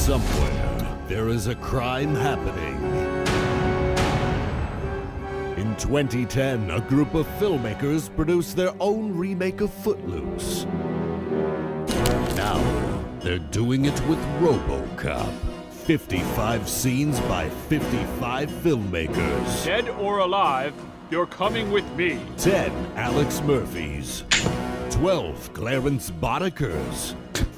Somewhere, there is a crime happening. In 2010, a group of filmmakers produced their own remake of Footloose. Now, they're doing it with Robocop. 55 scenes by 55 filmmakers. Dead or alive, you're coming with me. 10 Alex Murphys. 12 Clarence Boddikers.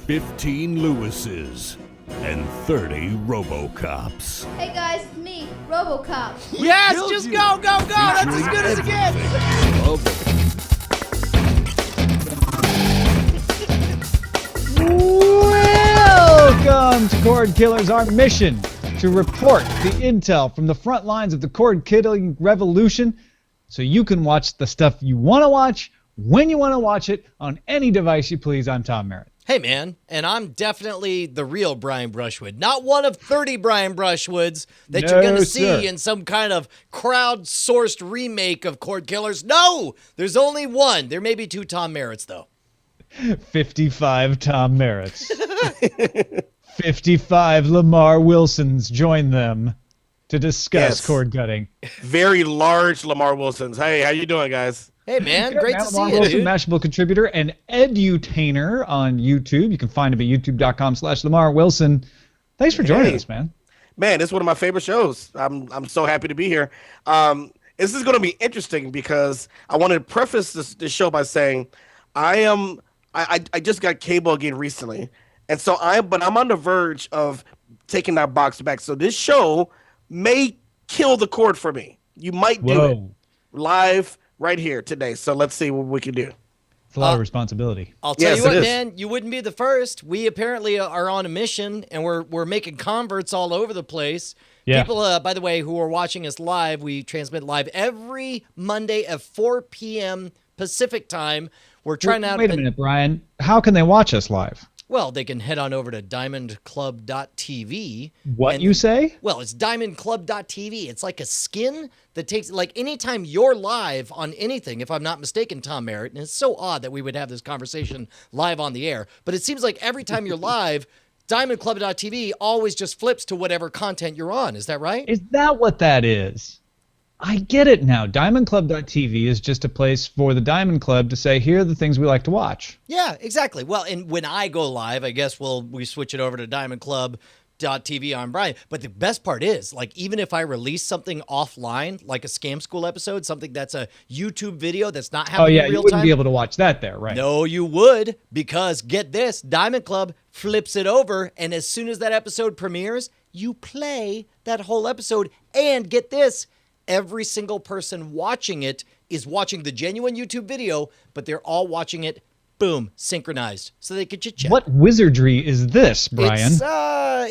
15 Lewises. And 30 Robocops. Hey guys, it's me, Robocop. Yes, just go, go, go! That's as good as it gets! Welcome to Cord Killers, our mission to report the intel from the front lines of the cord killing revolution so you can watch the stuff you want to watch when you want to watch it on any device you please. I'm Tom Merritt. Hey, man, and I'm definitely the real Brian Brushwood, not one of 30 Brian Brushwoods that you're going to see in some kind of crowd-sourced remake of Cord Killers. No, there's only one. There may be 2 Tom Merritts, though. 55 Tom Merritts. 55 Lamarr Wilsons join them to discuss cord cutting. Very large Lamarr Wilsons. Hey, how you doing, guys? Hey, man, great to see you, Wilson, dude. Mashable contributor and edutainer on YouTube. You can find him at youtube.com/Lamarr Wilson. Thanks for joining us, man. Man, it's one of my favorite shows. I'm so happy to be here. This is going to be interesting because I wanted to preface this show by saying I just got cable again recently, and so I'm on the verge of taking that box back. So this show may kill the cord for me. You might do it live right here today. So let's see what we can do. It's a lot of responsibility. I'll tell you what, man, you wouldn't be the first. We apparently are on a mission, and we're making converts all over the place. Yeah. People, by the way, who are watching us live, we transmit live every Monday at 4 p.m. Pacific time. We're trying out. Wait a minute, Brian. How can they watch us live? Well, they can head on over to diamondclub.tv. What you say? Well, it's diamondclub.tv. It's like a skin that takes, like, anytime you're live on anything, if I'm not mistaken, Tom Merritt, and it's so odd that we would have this conversation live on the air, but it seems like every time you're live, diamondclub.tv always just flips to whatever content you're on. Is that right? Is that what that is? I get it now. DiamondClub.tv is just a place for the Diamond Club to say, here are the things we like to watch. Yeah, exactly. Well, and when I go live, I guess we switch it over to DiamondClub.tv on Brian. But the best part is, like, even if I release something offline, like a Scam School episode, something that's a YouTube video that's not happening in real time. You wouldn't be able to watch that there, right? No, you would, because get this, Diamond Club flips it over, and as soon as that episode premieres, you play that whole episode, and get this, every single person watching it is watching the genuine YouTube video, but they're all watching it, boom, synchronized, so they could chit-chat. What wizardry is this, Brian?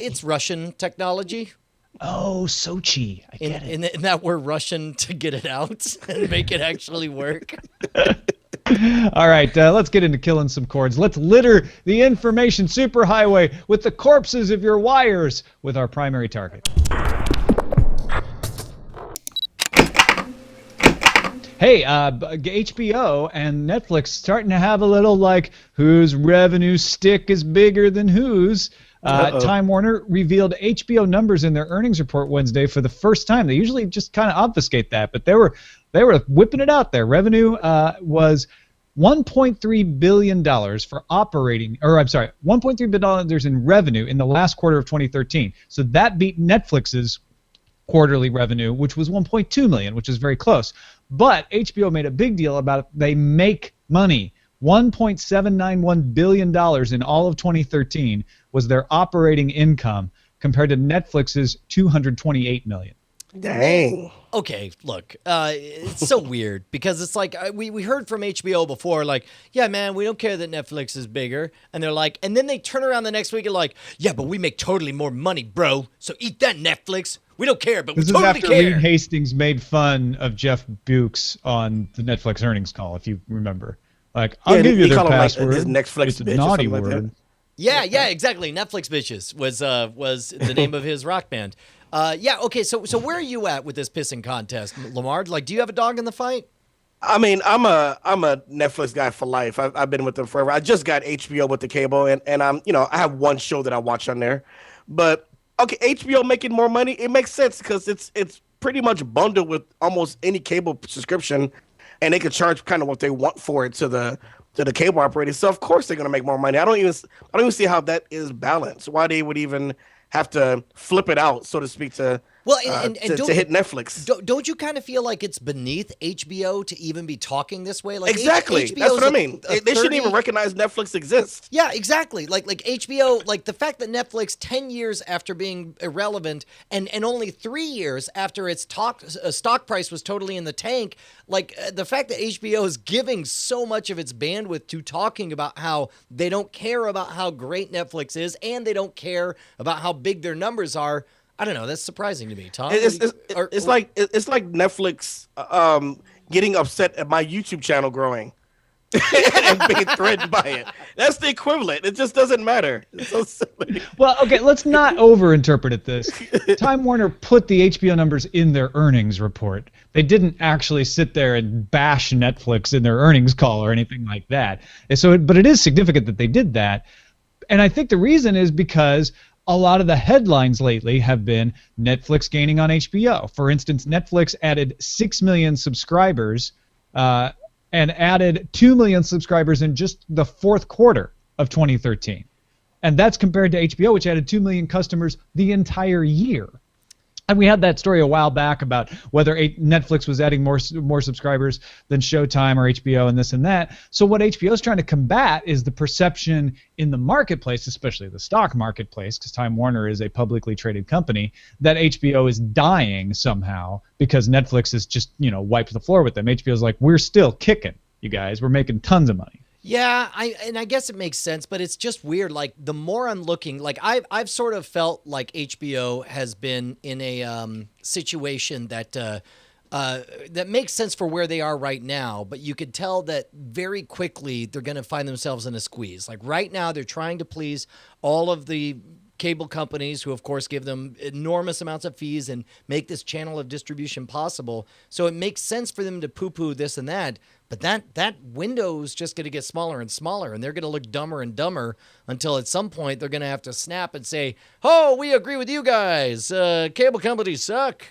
It's Russian technology. Oh, Sochi. I get it. In that we're Russian to get it out and make it actually work. All right, let's get into killing some cords. Let's litter the information superhighway with the corpses of your wires with our primary target. Hey, HBO and Netflix starting to have a little, like, whose revenue stick is bigger than whose. Time Warner revealed HBO numbers in their earnings report Wednesday for the first time. They usually just kind of obfuscate that, but they were whipping it out there. Revenue was $1.3 billion for operating, or I'm sorry, $1.3 billion in revenue in the last quarter of 2013. So that beat Netflix's quarterly revenue, which was $1.2 million, which is very close. But HBO made a big deal about it. They make money. $1.791 billion in all of 2013 was their operating income compared to Netflix's $228 million. Dang. Okay, look, it's so weird because it's like we heard from HBO before, like, yeah, man, we don't care that Netflix is bigger. And they're like, and then they turn around the next week and like, yeah, but we make totally more money, bro. So eat that, Netflix. We don't care, but we totally care. This is after Reed Hastings made fun of Jeff Bukes on the Netflix earnings call, if you remember. Like, I'll give you their password. Like, Netflix it's a naughty word. Like yeah, exactly. Netflix Bitches was the name of his rock band. Yeah, okay, so where are you at with this pissing contest, Lamarr? Like, do you have a dog in the fight? I mean, I'm a Netflix guy for life. I've been with them forever. I just got HBO with the cable, and I have one show that I watch on there. But okay, HBO making more money, it makes sense because it's pretty much bundled with almost any cable subscription, and they can charge kind of what they want for it to the cable operator. So of course they're gonna make more money. I don't even see how that is balanced. Why they would even have to flip it out, so to speak, to Well, to hit Netflix. Don't you kind of feel like it's beneath HBO to even be talking this way? Like Exactly. That's what I mean. They shouldn't even recognize Netflix exists. Yeah, exactly. Like HBO, like the fact that Netflix 10 years after being irrelevant and only 3 years after its stock price was totally in the tank, like the fact that HBO is giving so much of its bandwidth to talking about how they don't care about how great Netflix is and they don't care about how big their numbers are. I don't know. That's surprising to me, Tom. It's like Netflix getting upset at my YouTube channel growing and being threatened by it. That's the equivalent. It just doesn't matter. It's so silly. Well, okay, let's not overinterpret this. Time Warner put the HBO numbers in their earnings report. They didn't actually sit there and bash Netflix in their earnings call or anything like that. And so, but it is significant that they did that. And I think the reason is because a lot of the headlines lately have been Netflix gaining on HBO. For instance, Netflix added 6 million subscribers and added 2 million subscribers in just the fourth quarter of 2013. And that's compared to HBO, which added 2 million customers the entire year. And we had that story a while back about whether Netflix was adding more subscribers than Showtime or HBO and this and that. So what HBO is trying to combat is the perception in the marketplace, especially the stock marketplace, because Time Warner is a publicly traded company, that HBO is dying somehow because Netflix has just, wiped the floor with them. HBO is like, we're still kicking, you guys. We're making tons of money. Yeah, I guess it makes sense, but it's just weird. Like the more I'm looking, like I've sort of felt like HBO has been in a situation that that makes sense for where they are right now, but you could tell that very quickly they're going to find themselves in a squeeze. Like right now, they're trying to please all of the cable companies who, of course, give them enormous amounts of fees and make this channel of distribution possible. So it makes sense for them to poo-poo this and that. But that window is just going to get smaller and smaller, and they're going to look dumber and dumber until at some point they're going to have to snap and say, oh, we agree with you guys. Cable companies suck.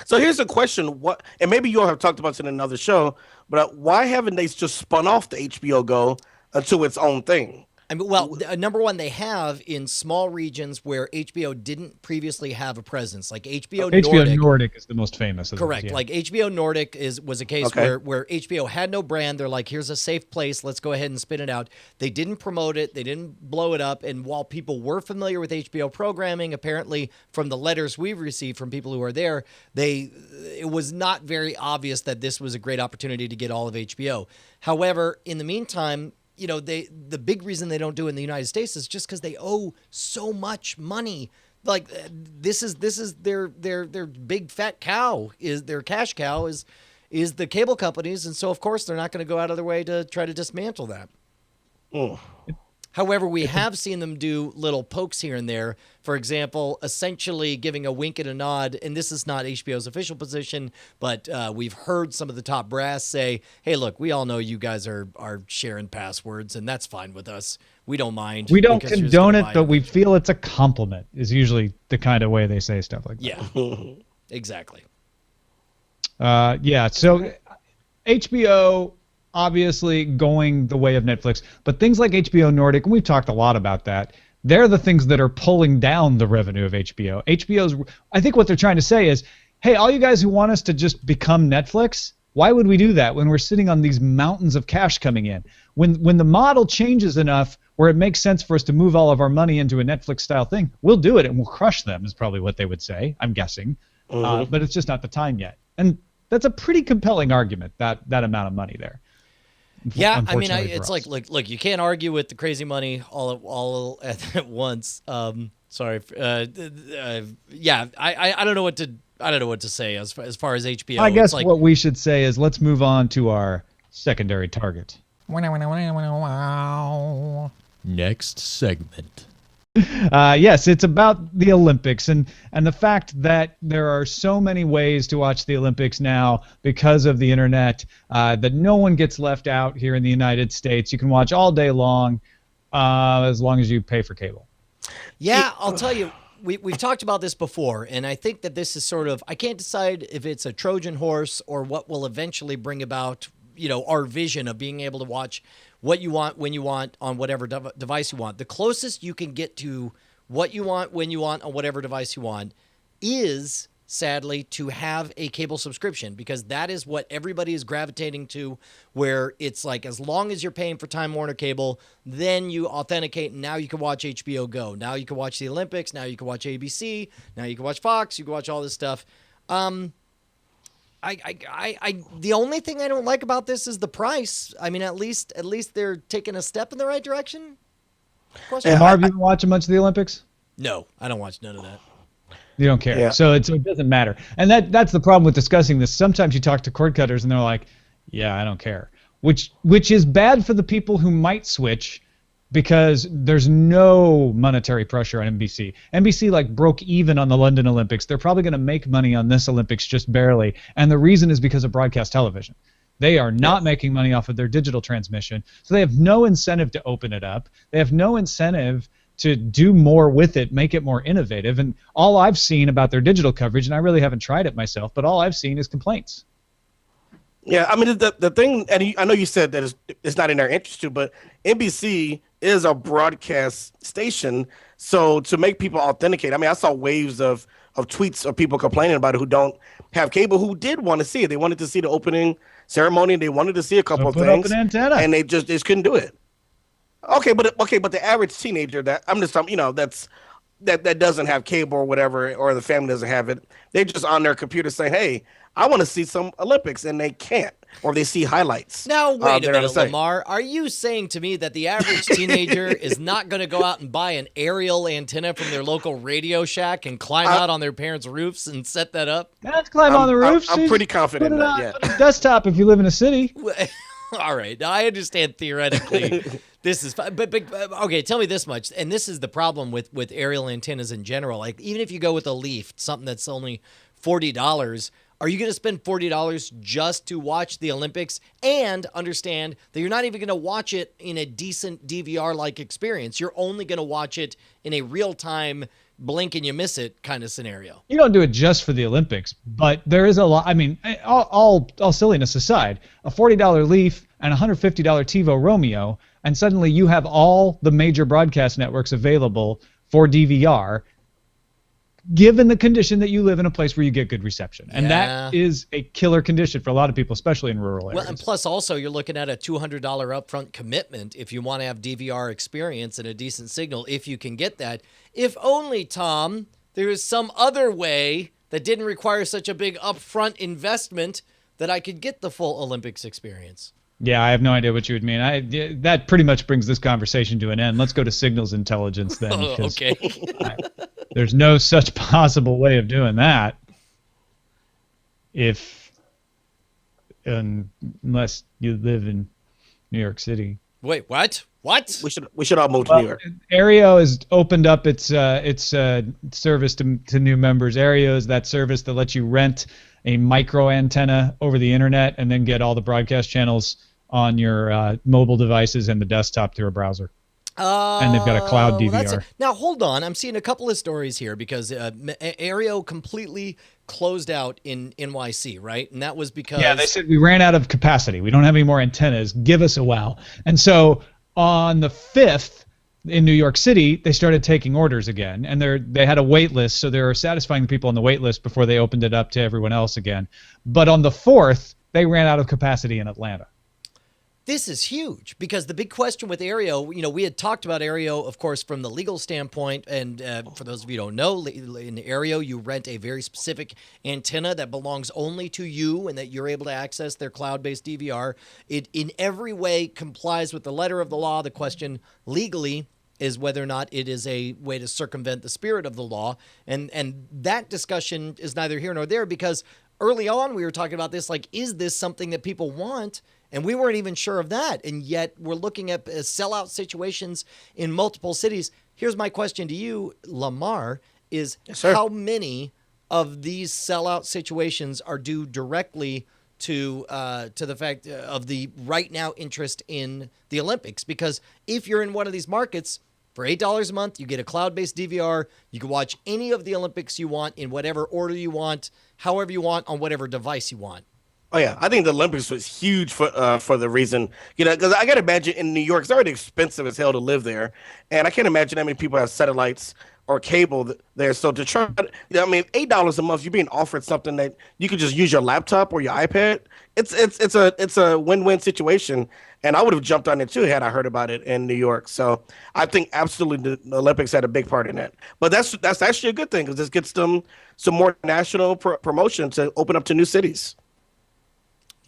So here's the question. And maybe you all have talked about this in another show, but why haven't they just spun off the HBO Go to its own thing? I mean, well, number one, they have in small regions where HBO didn't previously have a presence, like HBO Nordic. HBO Nordic is the most famous of correct. those, yeah. Like HBO Nordic was a case where HBO had no brand. They're like, here's a safe place. Let's go ahead and spin it out. They didn't promote it. They didn't blow it up. And while people were familiar with HBO programming, apparently from the letters we've received from people who are there, it was not very obvious that this was a great opportunity to get all of HBO. However, in the meantime, the big reason they don't do it in the United States is just because they owe so much money. Like this is their big fat cow, is their cash cow is the cable companies, and so of course they're not going to go out of their way to try to dismantle that. However, we have seen them do little pokes here and there. For example, essentially giving a wink and a nod, and this is not HBO's official position, but we've heard some of the top brass say, hey, look, we all know you guys are sharing passwords, and that's fine with us. We don't mind. We don't condone it, but we feel it's a compliment, is usually the kind of way they say stuff like that. Yeah, exactly. So HBO obviously going the way of Netflix, but things like HBO Nordic, and we've talked a lot about that, they're the things that are pulling down the revenue of HBO. I think what they're trying to say is, hey, all you guys who want us to just become Netflix, why would we do that when we're sitting on these mountains of cash coming in? When the model changes enough where it makes sense for us to move all of our money into a Netflix-style thing, we'll do it and we'll crush them, is probably what they would say, I'm guessing. But it's just not the time yet. And that's a pretty compelling argument, that amount of money there. Yeah, I mean, it's like, look, you can't argue with the crazy money all at once. Sorry. Yeah, I don't know what to say as far as HBO. I guess what we should say is let's move on to our secondary target. Next segment. Yes, it's about the Olympics and the fact that there are so many ways to watch the Olympics now because of the internet, that no one gets left out here in the United States. You can watch all day long as you pay for cable. Yeah, I'll tell you, we've talked about this before, and I think that this is sort of, I can't decide if it's a Trojan horse or what will eventually bring about, our vision of being able to watch what you want, when you want, on whatever device you want. The closest you can get to what you want, when you want, on whatever device you want is, sadly, to have a cable subscription, because that is what everybody is gravitating to, where it's like, as long as you're paying for Time Warner Cable, then you authenticate, and now you can watch HBO Go. Now you can watch the Olympics. Now you can watch ABC. Now you can watch Fox. You can watch all this stuff. The only thing I don't like about this is the price. I mean, at least they're taking a step in the right direction. Marv, you been watching much of the Olympics? No, I don't watch none of that. You don't care. Yeah. So it doesn't matter. And that's the problem with discussing this. Sometimes you talk to cord cutters and they're like, yeah, I don't care. Which is bad for the people who might switch, because there's no monetary pressure on NBC. NBC like broke even on the London Olympics. They're probably going to make money on this Olympics just barely. And the reason is because of broadcast television. They are not making money off of their digital transmission. So they have no incentive to open it up. They have no incentive to do more with it, make it more innovative. And all I've seen about their digital coverage, and I really haven't tried it myself, but all I've seen is complaints. Yeah, I mean, the thing, and I know you said that it's not in their interest to, but NBC is a broadcast station, so to make people authenticate, I mean, I saw waves of tweets of people complaining about it who don't have cable, who did want to see it. They wanted to see the opening ceremony, and they wanted to see a couple of things, up an antenna. and they just couldn't do it. Okay, but the average teenager that that doesn't have cable or whatever, or the family doesn't have it, they're just on their computer saying, "Hey, I want to see some Olympics," and they can't, or they see highlights. Now wait a minute, Lamarr. Are you saying to me that the average teenager is not going to go out and buy an aerial antenna from their local Radio Shack and climb out on their parents' roofs and set that up? Let's climb on the roofs. I'm pretty confident in that. Yeah. Put it on a desktop if you live in a city. All right, now I understand theoretically this is fine, but okay, tell me this much, and this is the problem with aerial antennas in general. Like, even if you go with a Leaf, something that's only $40, are you going to spend $40 just to watch the Olympics and understand that you're not even going to watch it in a decent DVR-like experience? You're only going to watch it in a real-time, blink and you miss it kind of scenario. You don't do it just for the Olympics, but there is a lot. I mean, all silliness aside, a $40 Leaf and a $150 TiVo Romeo, and suddenly you have all the major broadcast networks available for DVR, given the condition that you live in a place where you get good reception. And that is a killer condition for a lot of people, especially in rural areas. Well, and plus also you're looking at a $200 upfront commitment if you want to have DVR experience and a decent signal, if you can get that. If only, Tom, there is some other way that didn't require such a big upfront investment that I could get the full Olympics experience. Yeah, I have no idea what you would mean. That pretty much brings this conversation to an end. Let's go to signals intelligence then. Okay. There's no such possible way of doing that unless you live in New York City. Wait, what? What? We should all move to New York. Aereo has opened up its service to new members. Aereo is that service that lets you rent a micro antenna over the internet and then get all the broadcast channels on your mobile devices and the desktop through a browser. And they've got a cloud DVR. Now, hold on. I'm seeing a couple of stories here because Aereo completely closed out in NYC, right? And that was because... Yeah, they said we ran out of capacity. We don't have any more antennas. Give us a while. And so on the 5th in New York City, they started taking orders again. And they had a wait list, so they were satisfying the people on the wait list before they opened it up to everyone else again. But on the 4th, they ran out of capacity in Atlanta. This is huge because the big question with Aereo, we had talked about Aereo, of course, from the legal standpoint. And for those of you who don't know, in Aereo, you rent a very specific antenna that belongs only to you and that you're able to access their cloud-based DVR. It in every way complies with the letter of the law. The question legally is whether or not it is a way to circumvent the spirit of the law. And that discussion is neither here nor there because early on we were talking about this, like, is this something that people want? And we weren't even sure of that. And yet we're looking at sellout situations in multiple cities. Here's my question to you, Lamarr, is how many of these sellout situations are due directly to the fact of the right now interest in the Olympics? Because if you're in one of these markets, For $8 a month, you get a cloud-based DVR. You can watch any of the Olympics you want in whatever order you want, however you want, on whatever device you want. Oh yeah, I think the Olympics was huge for the reason, because I got to imagine in New York it's already expensive as hell to live there, and I can't imagine how many people have satellites or cable there. So to try, I mean, $8 a month, you're being offered something that you could just use your laptop or your iPad. It's a win-win situation, and I would have jumped on it too had I heard about it in New York. So I think absolutely the Olympics had a big part in it. But that's actually a good thing because this gets them some more national promotion to open up to new cities.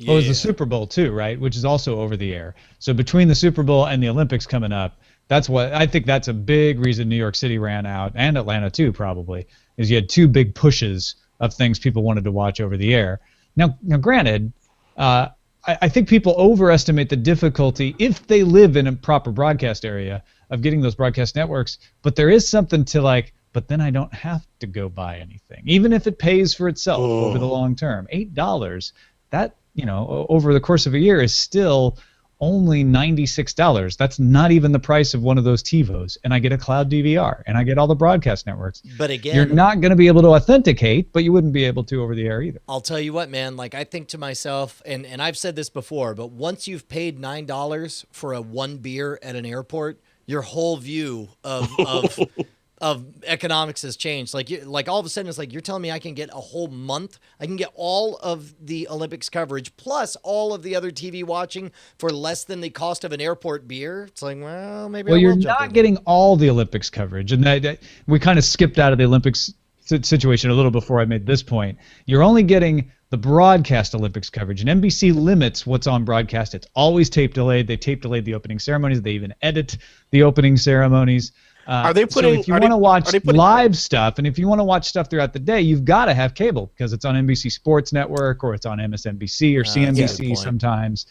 Well, it was the Super Bowl too, right? Which is also over the air. So between the Super Bowl and the Olympics coming up, that's what I think that's a big reason New York City ran out, and Atlanta too, probably, is you had two big pushes of things people wanted to watch over the air. Now granted, I think people overestimate the difficulty if they live in a proper broadcast area of getting those broadcast networks. But there is something to like, but then I don't have to go buy anything, even if it pays for itself over the long term. $8, that, over the course of a year is still only $96. That's not even the price of one of those TiVos. And I get a cloud DVR, and I get all the broadcast networks. But again, you're not going to be able to authenticate, but you wouldn't be able to over the air either. I'll tell you what, man, like I think to myself, and I've said this before, but once you've paid $9 for a one beer at an airport, your whole view of economics has changed. Like all of a sudden, it's like you're telling me I can get a whole month. I can get all of the Olympics coverage plus all of the other TV watching for less than the cost of an airport beer. It's like, well, maybe. Well, I will you're jump not in. getting all the Olympics coverage, and that we kind of skipped out of the Olympics situation a little before I made this point. You're only getting the broadcast Olympics coverage, and NBC limits what's on broadcast. It's always tape delayed. They tape delayed the opening ceremonies. They even edit the opening ceremonies. Are they putting? So if you want to watch live stuff, and if you want to watch stuff throughout the day, you've got to have cable because it's on NBC Sports Network or it's on MSNBC or CNBC sometimes,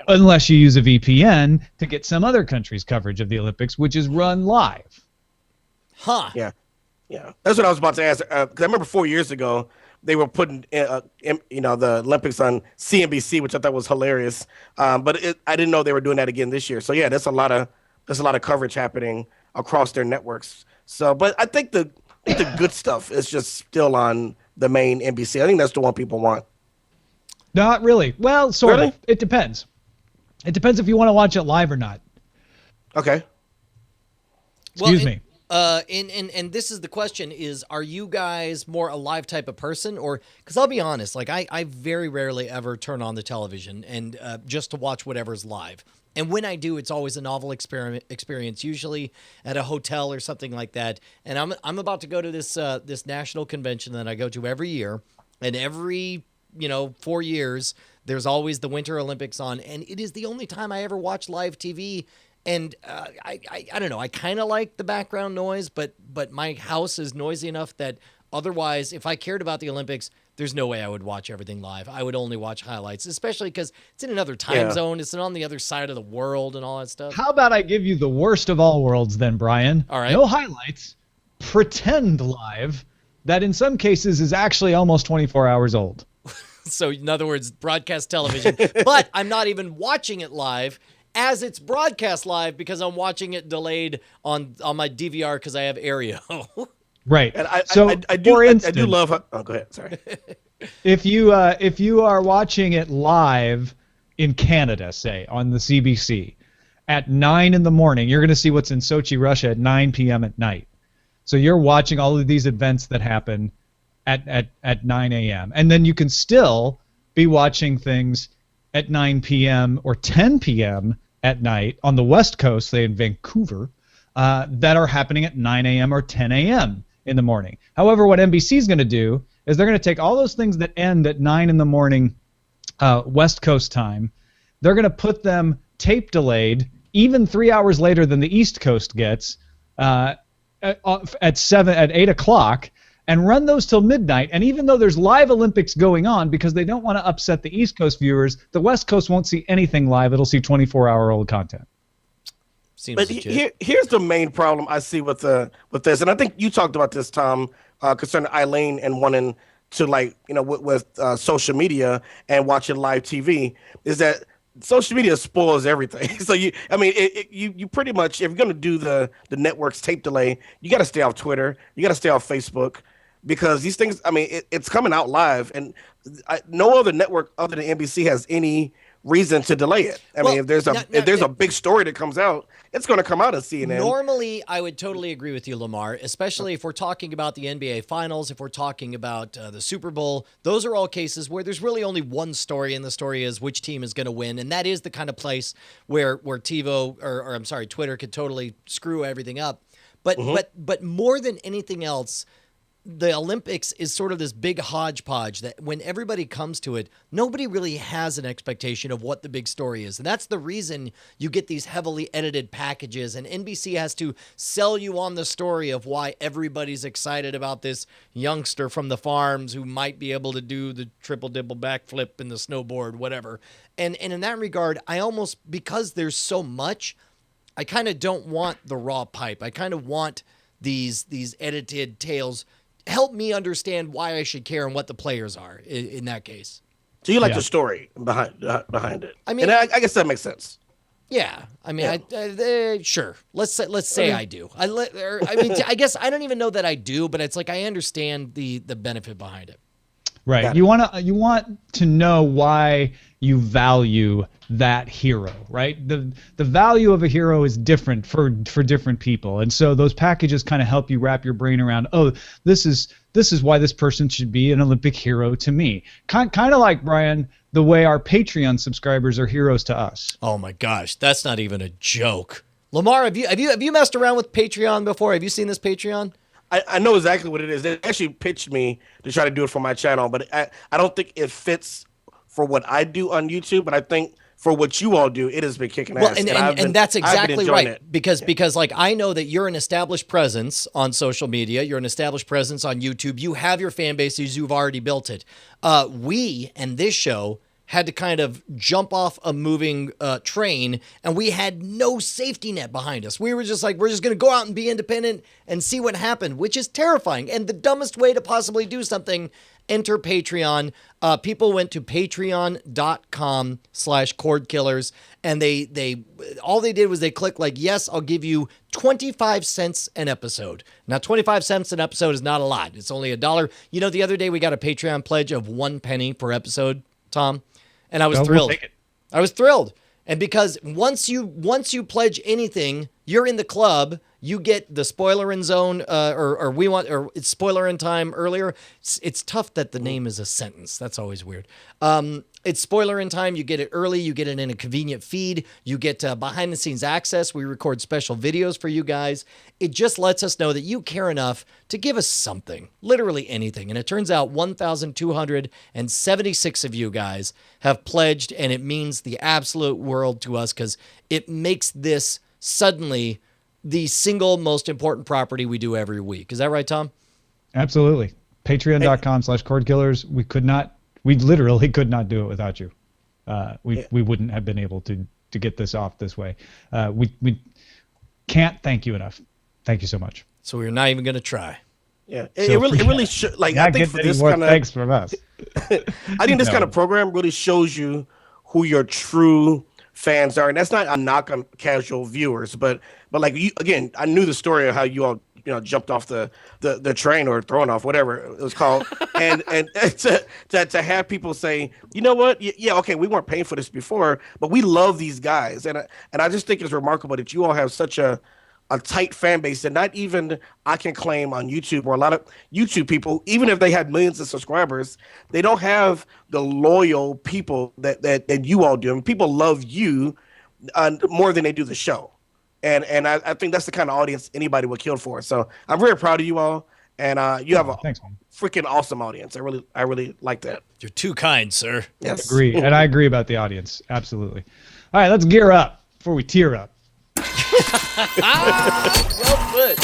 unless you use a VPN to get some other country's coverage of the Olympics, which is run live. Huh? Yeah. That's what I was about to ask. Because I remember 4 years ago they were putting, the Olympics on CNBC, which I thought was hilarious. But I didn't know they were doing that again this year. So yeah, there's a lot of coverage happening across their networks. So, but I think the good stuff is just still on the main NBC. I think that's the one people want. Not really. Well, sort of. It depends. It depends if you want to watch it live or not. Okay. Excuse me. And this is the question is, are you guys more a live type of person or, because I'll be honest, like I very rarely ever turn on the television and just to watch whatever's live. And when I do, it's always a novel experience, usually at a hotel or something like that. And I'm about to go to this national convention that I go to every year, and every 4 years there's always the Winter Olympics on, and it is the only time I ever watch live TV. And I don't know, I kind of like the background noise, but my house is noisy enough that otherwise, if I cared about the Olympics, there's no way I would watch everything live. I would only watch highlights, especially because it's in another time zone. It's on the other side of the world and all that stuff. How about I give you the worst of all worlds then, Brian? All right. No highlights. Pretend live that in some cases is actually almost 24 hours old. So in other words, broadcast television. But I'm not even watching it live as it's broadcast live because I'm watching it delayed on my DVR because I have Aereo. Right. And I do love how, oh, go ahead. Sorry. If you are watching it live in Canada, say on the CBC at 9 in the morning, you're going to see what's in Sochi, Russia at 9 p.m. at night. So you're watching all of these events that happen at 9 a.m. And then you can still be watching things at 9 p.m. or 10 p.m. at night on the West Coast, say in Vancouver, that are happening at 9 a.m. or 10 a.m. in the morning. However, what NBC is going to do is they're going to take all those things that end at 9 in the morning West Coast time. They're going to put them tape delayed even 3 hours later than the East Coast gets at 8 o'clock and run those till midnight. And even though there's live Olympics going on, because they don't want to upset the East Coast viewers, the West Coast won't see anything live. It'll see 24-hour-old content. But here's the main problem I see with this, and I think you talked about this, Tom, concerning Eileen and wanting to with social media and watching live TV, is that social media spoils everything. So you pretty much, if you're gonna do the network's tape delay, you got to stay off Twitter, you got to stay off Facebook, because these things, I mean, it's coming out live, and no other network other than NBC has any reason to delay it. I mean, if there's a big story that comes out, it's going to come out on CNN. Normally, I would totally agree with you, Lamarr, especially if we're talking about the NBA Finals, if we're talking about the Super Bowl. Those are all cases where there's really only one story, and the story is which team is going to win, and that is the kind of place where TiVo, or I'm sorry, Twitter could totally screw everything up. But more than anything else, the Olympics is sort of this big hodgepodge that when everybody comes to it, nobody really has an expectation of what the big story is. And that's the reason you get these heavily edited packages, and NBC has to sell you on the story of why everybody's excited about this youngster from the farms who might be able to do the triple dibble backflip and the snowboard, whatever. And in that regard, I almost, because there's so much, I kind of don't want the raw pipe. I kind of want these edited tales. Help me understand why I should care and what the players are in that case. So you like the story behind it? I mean, and I guess that makes sense. Yeah, I mean, sure. Let's say I do. I guess I don't even know that I do, but it's like I understand the benefit behind it. Right. You want to know why you value that hero, right? The value of a hero is different for different people. And so those packages kind of help you wrap your brain around, oh, this is why this person should be an Olympic hero to me. Kind of like, Brian, the way our Patreon subscribers are heroes to us. Oh my gosh, that's not even a joke. Lamarr, have you messed around with Patreon before? Have you seen this Patreon? I know exactly what it is. They actually pitched me to try to do it for my channel, but I don't think it fits for what I do on YouTube, but I think for what you all do, it has been kicking ass. And that's exactly right. Because like I know that you're an established presence on social media. You're an established presence on YouTube. You have your fan bases. You've already built it. We and this show had to kind of jump off a moving train, and we had no safety net behind us. We were just like, we're just going to go out and be independent and see what happened, which is terrifying. And the dumbest way to possibly do something, enter Patreon. People went to patreon.com/cordkillers, and they all they did was they clicked like, yes, I'll give you 25 cents an episode. Now, 25 cents an episode is not a lot. It's only $1. You know, the other day we got a Patreon pledge of 1 penny per episode, Tom. And I was thrilled. We'll take it. I was thrilled. And because once you pledge anything, you're in the club. You get the spoiler in zone, or it's spoiler in time earlier. It's tough that the name is a sentence. That's always weird. It's spoiler in time. You get it early. You get it in a convenient feed. You get behind the scenes access. We record special videos for you guys. It just lets us know that you care enough to give us something, literally anything. And it turns out 1,276 of you guys have pledged, and it means the absolute world to us because it makes this suddenly the single most important property we do every week. Is that right, Tom? Absolutely. Patreon.com/cordkillers. We literally could not do it without you. We wouldn't have been able to get this off this way. We can't thank you enough. Thank you so much. So we're not even going to try. Yeah, it really should. Like, I think for this kind of thanks from us. I think this kind of program really shows you who your true fans are, and that's not a knock on casual viewers, but like you, again, I knew the story of how you all jumped off the train or thrown off, whatever it was called, and to have people say, you know what, yeah, okay, we weren't paying for this before, but we love these guys, and I just think it's remarkable that you all have such a tight fan base that not even I can claim on YouTube, or a lot of YouTube people, even if they had millions of subscribers, they don't have the loyal people that you all do. I mean, people love you more than they do the show. And I think that's the kind of audience anybody would kill for. So I'm very proud of you all. And you have a freaking awesome audience. I really like that. You're too kind, sir. Yes. Agree. And I agree about the audience. Absolutely. All right, let's gear up before we tear up. Well put.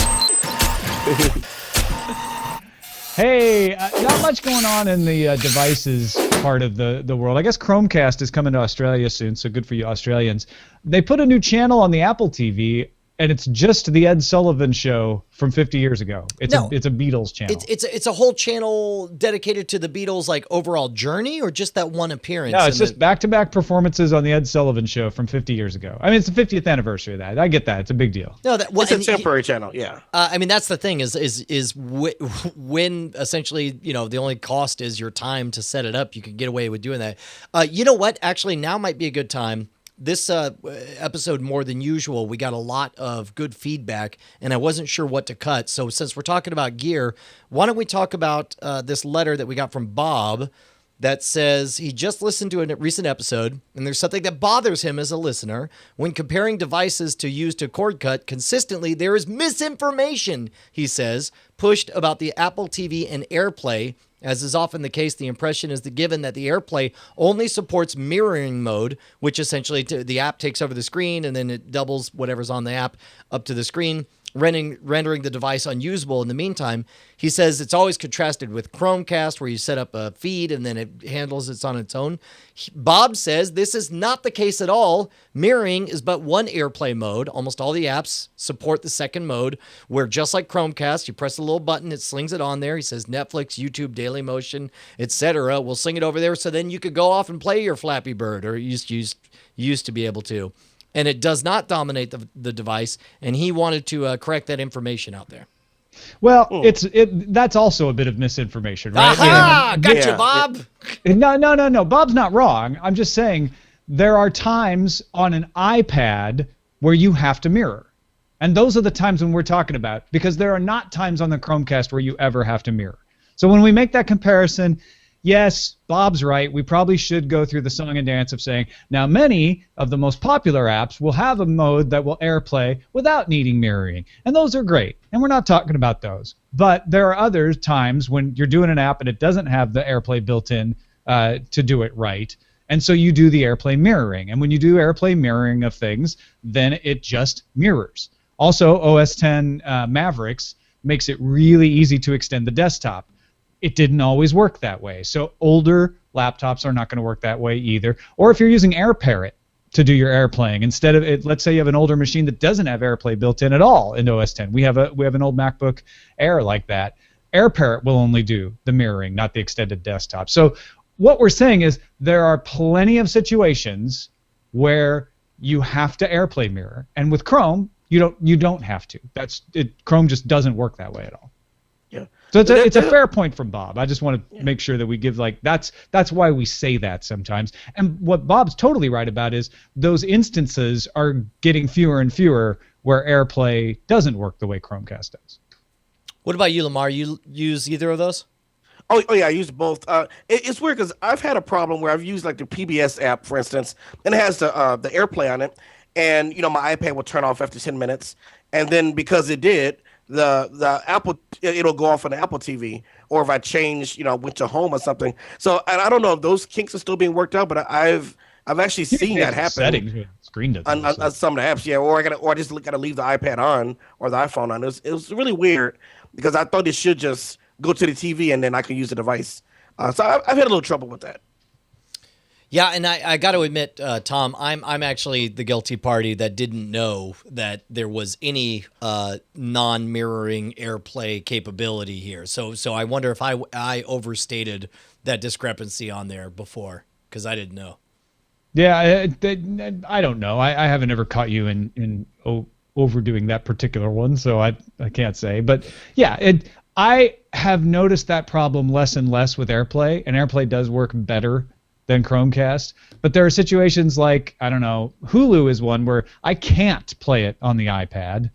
Hey, not much going on in the devices part of the world. I guess Chromecast is coming to Australia soon, so good for you Australians. They put a new channel on the Apple TV, and it's just the Ed Sullivan Show from 50 years ago. It's a Beatles channel. It's a whole channel dedicated to the Beatles, like overall journey, or just that one appearance. No, it's just back-to-back performances on the Ed Sullivan Show from 50 years ago. I mean, it's the 50th anniversary of that. I get that. It's a big deal. No, it's a temporary channel. Yeah. I mean, that's the thing is when essentially, the only cost is your time to set it up, you can get away with doing that. You know what? Actually, now might be a good time. This episode, more than usual, we got a lot of good feedback, and I wasn't sure what to cut. So since we're talking about gear, why don't we talk about this letter that we got from Bob that says he just listened to a recent episode, and there's something that bothers him as a listener. When comparing devices to use to cord cut consistently, there is misinformation, he says, pushed about the Apple TV and AirPlay. As is often the case, the impression is given that the AirPlay only supports mirroring mode, which essentially the app takes over the screen and then it doubles whatever's on the app up to the screen, rendering the device unusable in the meantime. He says it's always contrasted with Chromecast, where you set up a feed and then it handles it on its own. Bob says this is not the case at all. Mirroring is but one AirPlay mode. Almost all the apps support the second mode, where just like Chromecast, you press a little button, it slings it on there. He says Netflix, YouTube, Dailymotion, etc. will sling it over there, so then you could go off and play your Flappy Bird, or used to be able to. And it does not dominate the device, and he wanted to correct that information out there. Well, that's also a bit of misinformation, right? Aha! Gotcha, Bob. No. Bob's not wrong. I'm just saying there are times on an iPad where you have to mirror. And those are the times when we're talking about, because there are not times on the Chromecast where you ever have to mirror. So when we make that comparison, yes, Bob's right. We probably should go through the song and dance of saying, now many of the most popular apps will have a mode that will AirPlay without needing mirroring. And those are great. And we're not talking about those. But there are other times when you're doing an app and it doesn't have the AirPlay built in to do it right. And so you do the AirPlay mirroring. And when you do AirPlay mirroring of things, then it just mirrors. Also, OS X Mavericks makes it really easy to extend the desktop. It didn't always work that way. So older laptops are not going to work that way either. Or if you're using AirParrot to do your AirPlaying, instead of it, let's say you have an older machine that doesn't have AirPlay built in at all in OS X. We have an old MacBook Air like that. AirParrot will only do the mirroring, not the extended desktop. So what we're saying is there are plenty of situations where you have to AirPlay mirror, and with Chrome, you don't have to. Chrome just doesn't work that way at all. Yeah. So it's a fair point from Bob. I just want to make sure that we give that's why we say that sometimes. And what Bob's totally right about is those instances are getting fewer and fewer where AirPlay doesn't work the way Chromecast does. What about you, Lamarr? You use either of those? Oh yeah, I use both. It's weird because I've had a problem where I've used like the PBS app, for instance, and it has the AirPlay on it, and my iPad will turn off after 10 minutes, and then because it did, the Apple, it'll go off on the Apple TV, or if I change, went to home or something. So, and I don't know if those kinks are still being worked out, but I've actually seen that happen. Settings, screen does on some of the apps, yeah. Or I just gotta leave the iPad on or the iPhone on. It was really weird because I thought it should just go to the TV and then I can use the device. So I've had a little trouble with that. Yeah, and I got to admit, Tom, I'm actually the guilty party that didn't know that there was any non-mirroring AirPlay capability here. So I wonder if I overstated that discrepancy on there before, because I didn't know. Yeah, I don't know. I haven't ever caught you in overdoing that particular one, so I can't say. But yeah, I have noticed that problem less and less with AirPlay, and AirPlay does work better than Chromecast. But there are situations like, I don't know, Hulu is one where I can't play it on the iPad.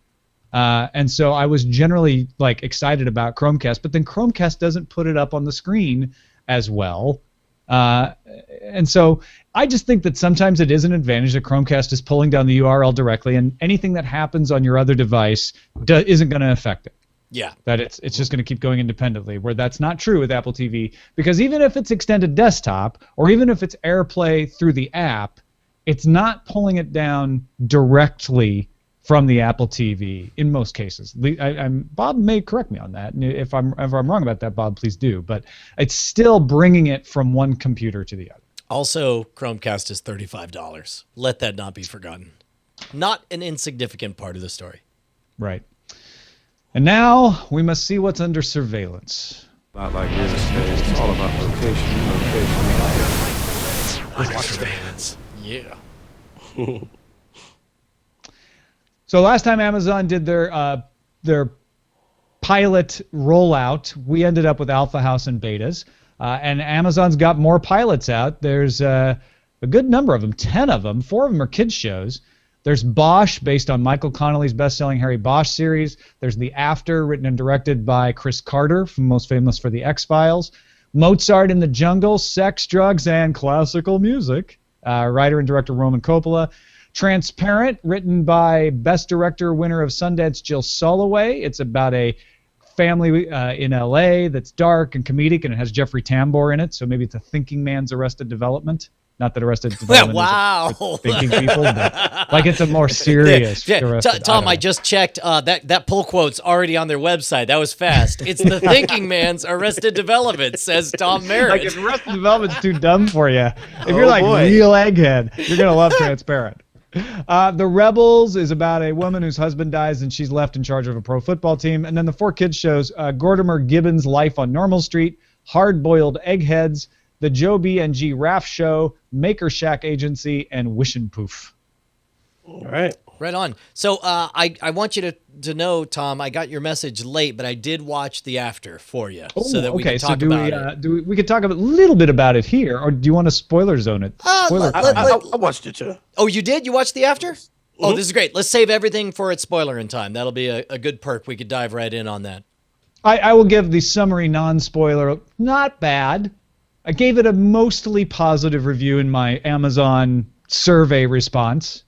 And so I was generally excited about Chromecast, but then Chromecast doesn't put it up on the screen as well. And so I just think that sometimes it is an advantage that Chromecast is pulling down the URL directly, and anything that happens on your other device isn't going to affect it. Yeah. That it's just going to keep going independently, where that's not true with Apple TV, because even if it's extended desktop or even if it's AirPlay through the app, it's not pulling it down directly from the Apple TV in most cases. Bob may correct me on that. If I'm wrong about that, Bob, please do. But it's still bringing it from one computer to the other. Also, Chromecast is $35. Let that not be forgotten. not an insignificant part of the story. Right. And now we must see what's under surveillance. Not like real estate. It's all about location. Under surveillance. Yeah. So last time Amazon did their pilot rollout, we ended up with Alpha House and betas. And Amazon's got more pilots out. There's a good number of them, 10 of them. 4 of them are kids shows. There's Bosch, based on Michael Connelly's best-selling Harry Bosch series. There's The After, written and directed by Chris Carter, most famous for The X-Files. Mozart in the Jungle, Sex, Drugs, and Classical Music. Writer and director Roman Coppola. Transparent, written by Best Director winner of Sundance Jill Soloway. It's about a family in L.A. that's dark and comedic, and it has Jeffrey Tambor in it, so maybe it's a thinking man's Arrested Development. Not that Arrested Development is like thinking people, but like it's a more serious. Tom, I just checked. That pull quote's already on their website. That was fast. It's the thinking man's Arrested Development, says Tom Merritt. Like if Arrested Development's too dumb for you, if you're like real egghead, you're gonna love Transparent. The Rebels is about a woman whose husband dies and she's left in charge of a pro football team. And then the 4 kids shows Gordimer Gibbons' Life on Normal Street, Hard Boiled Eggheads, The Joe B and G Raff Show, Maker Shack Agency, and Wish and Poof. All right. Right on. So I want you to know, Tom, I got your message late, but I did watch The After for you so that we can talk about it. We could talk a little bit about it here, or do you want to spoiler zone it? I watched it too. Oh, you did? You watched The After? Mm-hmm. Oh, this is great. Let's save everything for its spoiler in time. That'll be a good perk. We could dive right in on that. I will give the summary non-spoiler. Not bad. I gave it a mostly positive review in my Amazon survey response.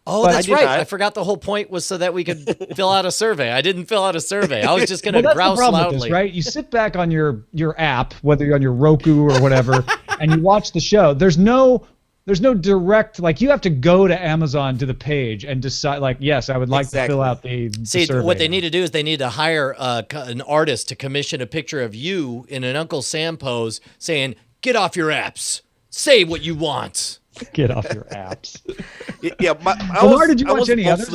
Oh, that's right. I forgot the whole point was so that we could fill out a survey. I didn't fill out a survey. I was just going to grouse loudly. With this, right? You sit back on your app, whether you're on your Roku or whatever, and you watch the show. There's no direct, like, you have to go to Amazon to the page and decide, like, yes, I would like to fill out the survey. What they need to do is they need to hire an artist to commission a picture of you in an Uncle Sam pose saying, "Get off your apps. Say what you want." Get off your apps. Yeah, did you watch any others?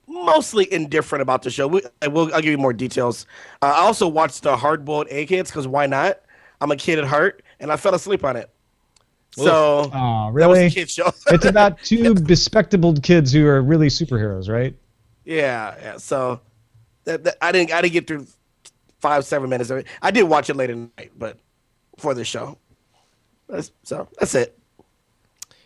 Mostly indifferent about the show. I'll give you more details. I also watched the Hard-Boiled Eggheads because why not? I'm a kid at heart, and I fell asleep on it. So really? That was a kid show. It's about 2 bespectacled kids who are really superheroes, right? Yeah. So I didn't get through 5-7 minutes of it. I did watch it late at night, but for the show. So that's it.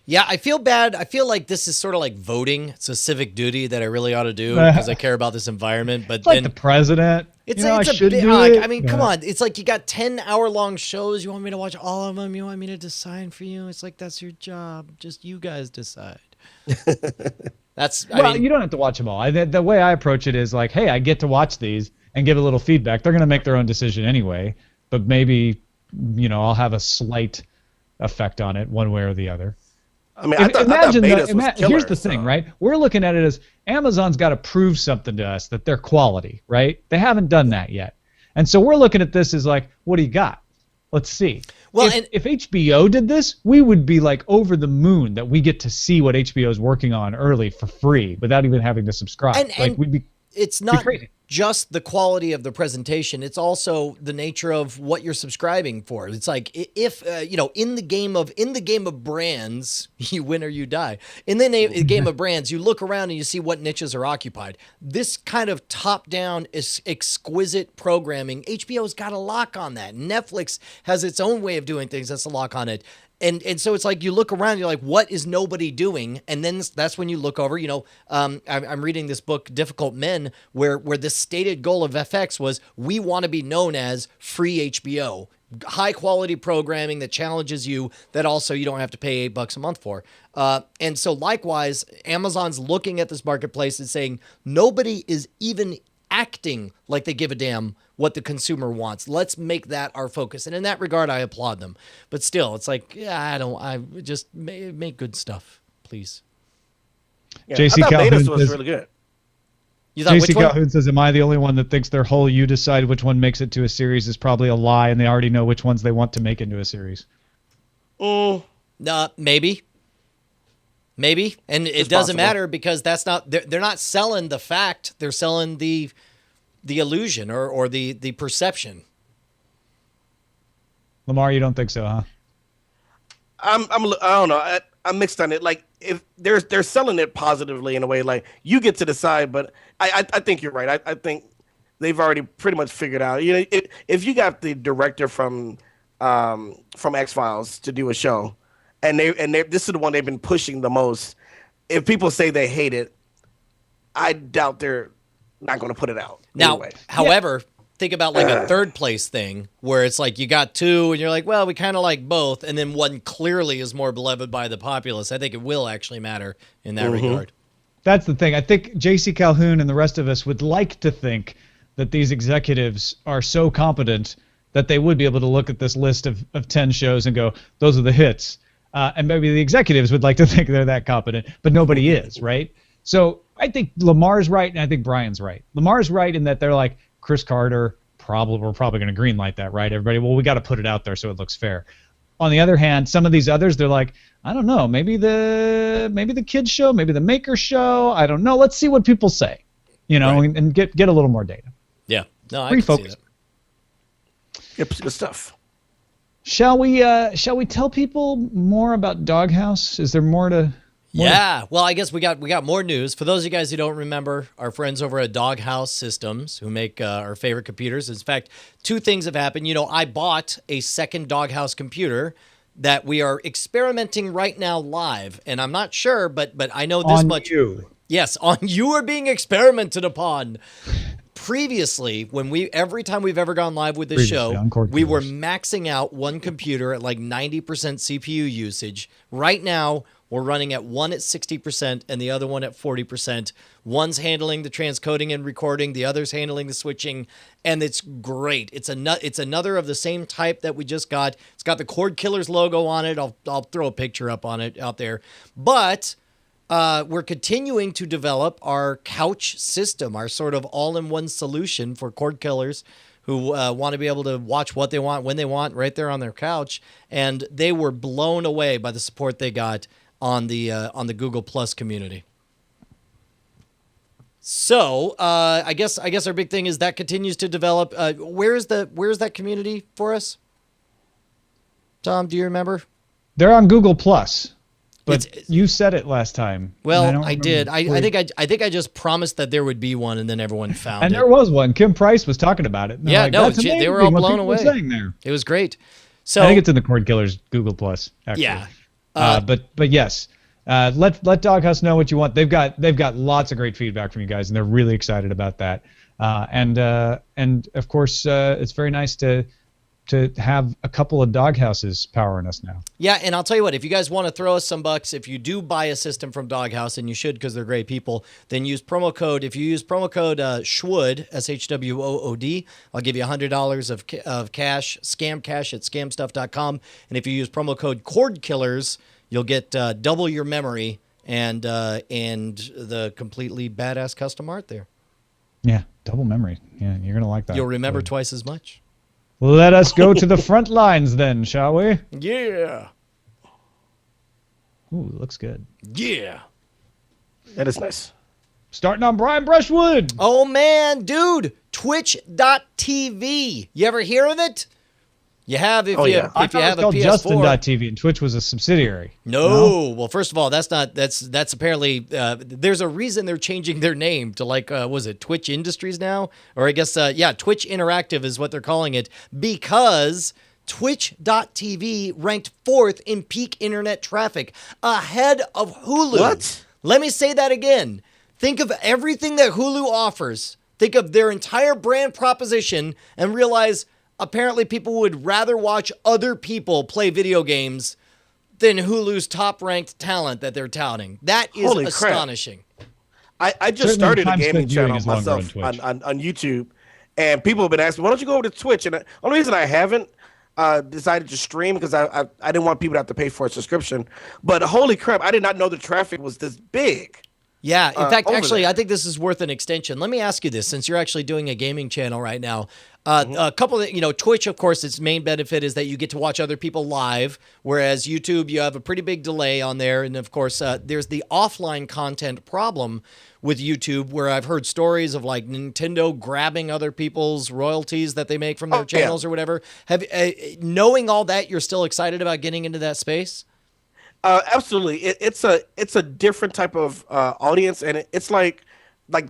Yeah, I feel bad. I feel like this is sort of like voting. It's a civic duty that I really ought to do because I care about this environment. But it's like the president. It's a bit. I mean, come on. It's like you got 10-hour-long shows. You want me to watch all of them? You want me to decide for you? It's like that's your job. Just you guys decide. You don't have to watch them all. The way I approach it is like, hey, I get to watch these and give a little feedback. They're going to make their own decision anyway, but maybe I'll have a slight effect on it one way or the other. I mean, I thought here's the thing, right? We're looking at it as Amazon's got to prove something to us that they're quality, right? They haven't done that yet. And so we're looking at this as like, what do you got? Let's see. Well, if HBO did this, we would be like over the moon that we get to see what HBO is working on early for free without even having to subscribe. It's not just the quality of the presentation. It's also the nature of what you're subscribing for. It's like if in the game of brands, you win or you die. In the game of brands, you look around and you see what niches are occupied. This kind of top-down, exquisite programming, HBO's got a lock on that. Netflix has its own way of doing things. That's a lock on it. And so it's like you look around, you're like, what is nobody doing? And then that's when you look over, I'm reading this book, Difficult Men, where the stated goal of FX was we want to be known as free HBO, high quality programming that challenges you, that also you don't have to pay $8 a month for. And so likewise, Amazon's looking at this marketplace and saying nobody is even acting like they give a damn what the consumer wants. Let's make that our focus. And in that regard, I applaud them. But still, it's like, I just make good stuff, please. Yeah, JC Calhoun was really good. JC Calhoun says, am I the only one that thinks their whole you decide which one makes it to a series is probably a lie and they already know which ones they want to make into a series? Maybe. Maybe, and it It's doesn't possible. matter because that's not they're not selling the fact; they're selling the illusion or the perception. Lamarr, you don't think so, huh? I don't know. I'm mixed on it. Like if they're selling it positively in a way, like you get to decide. But I think you're right. I think they've already pretty much figured out. You know, if you got the director from X-Files to do a show, and this is the one they've been pushing the most. If people say they hate it, I doubt they're not going to put it out. Now, anyway. however, think about like a third place thing where it's like you got two and you're like, well, we kind of like both. And then one clearly is more beloved by the populace. I think it will actually matter in that regard. That's the thing. I think J.C. Calhoun and the rest of us would like to think that these executives are so competent that they would be able to look at this list of 10 shows and go, those are the hits. And maybe the executives would like to think they're that competent, but nobody is, right? So I think Lamar's right, and I think Brian's right. Lamar's right in that they're like, Chris Carter, we're probably going to greenlight that, right? Everybody, well, we got to put it out there so it looks fair. On the other hand, some of these others, they're like, I don't know, maybe the kids show, maybe the maker show, I don't know. Let's see what people say, Right. and get a little more data. Yeah. No, I can see Refocus. that. Good stuff. Shall we tell people more about Doghouse? Is there more to? Yeah, well, I guess we got more news. For those of you guys who don't remember, our friends over at Doghouse Systems, who make our favorite computers. In fact, two things have happened. I bought a second Doghouse computer that we are experimenting right now live, and I'm not sure, but I know this much. Yes, you are being experimented upon. Previously, every time we've ever gone live with this show, we were maxing out one computer at like 90% CPU usage. Right now, we're running at one at 60% and the other one at 40%. One's handling the transcoding and recording, the other's handling the switching, and it's great. It's another of the same type that we just got. It's got the Cordkillers logo on it. I'll throw a picture up on it out there, but. We're continuing to develop our couch system, our sort of all-in-one solution for cord killers who want to be able to watch what they want, when they want, right there on their couch. And they were blown away by the support they got on the Google Plus community. So I guess our big thing is that continues to develop. Where's that community for us? Tom, do you remember? They're on Google Plus. But you said it last time. Well, I did. I think I just promised that there would be one, and then everyone found it. And there was one. Kim Price was talking about it. Yeah, like, no, that's they were all blown away. Saying there. It was great. So I think it's in the Cordkillers Google Plus. Actually. Yeah. But yes, let Doghouse know what you want. They've got lots of great feedback from you guys, and they're really excited about that. And of course, it's very nice to have a couple of Doghouses powering us now. Yeah, and I'll tell you what, if you guys want to throw us some bucks, if you do buy a system from Doghouse, and you should because they're great people, then use promo code. If you use promo code SHWOOD, SHWOOD, I'll give you $100 of cash, scam cash at scamstuff.com. And if you use promo code CORDKILLERS, you'll get double your memory and the completely badass custom art there. Yeah, double memory. Yeah, you're going to like that. You'll remember twice as much. Let us go to the front lines then, shall we? Yeah. Ooh, looks good. Yeah. That is nice. Starting on Brian Brushwood. Oh, man, dude. Twitch.tv. You ever hear of it? You have if you have a PS4. Justin.tv, and Twitch was a subsidiary. No. Well, first of all, that's apparently there's a reason they're changing their name to was it Twitch Industries now? Or I guess Twitch Interactive is what they're calling it because Twitch.tv ranked 4th in peak internet traffic ahead of Hulu. What? Let me say that again. Think of everything that Hulu offers. Think of their entire brand proposition and realize apparently people would rather watch other people play video games than Hulu's top-ranked talent that they're touting. That is Holy astonishing. Crap. I just started a gaming channel myself on YouTube, and people have been asking, why don't you go over to Twitch? And the only reason I haven't decided to stream because I didn't want people to have to pay for a subscription. But holy crap, I did not know the traffic was this big. Yeah, in fact, over actually, there. I think this is worth an extension. Let me ask you this, since you're actually doing a gaming channel right now. A couple of, Twitch, of course, its main benefit is that you get to watch other people live, whereas YouTube, you have a pretty big delay on there. And of course, there's the offline content problem with YouTube, where I've heard stories of like Nintendo grabbing other people's royalties that they make from their channels or whatever. Knowing all that, you're still excited about getting into that space? Absolutely. It's a different type of audience, and it's like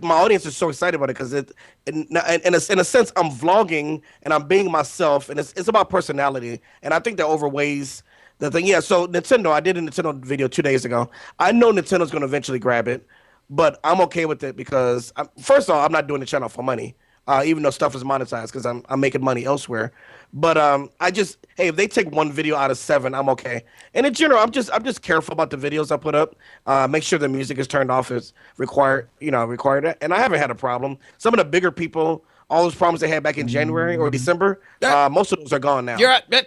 my audience is so excited about it because in a sense I'm vlogging and I'm being myself, and it's about personality, and I think that overweighs the thing. Yeah. So Nintendo, I did a Nintendo video 2 days ago. I know Nintendo's going to eventually grab it, but I'm okay with it because first of all, I'm not doing the channel for money. Even though stuff is monetized because I'm making money elsewhere. But if they take one video out of 7, I'm okay. And in general, I'm just careful about the videos I put up. Make sure the music is turned off as required. And I haven't had a problem. Some of the bigger people, all those problems they had back in January or December, most of those are gone now.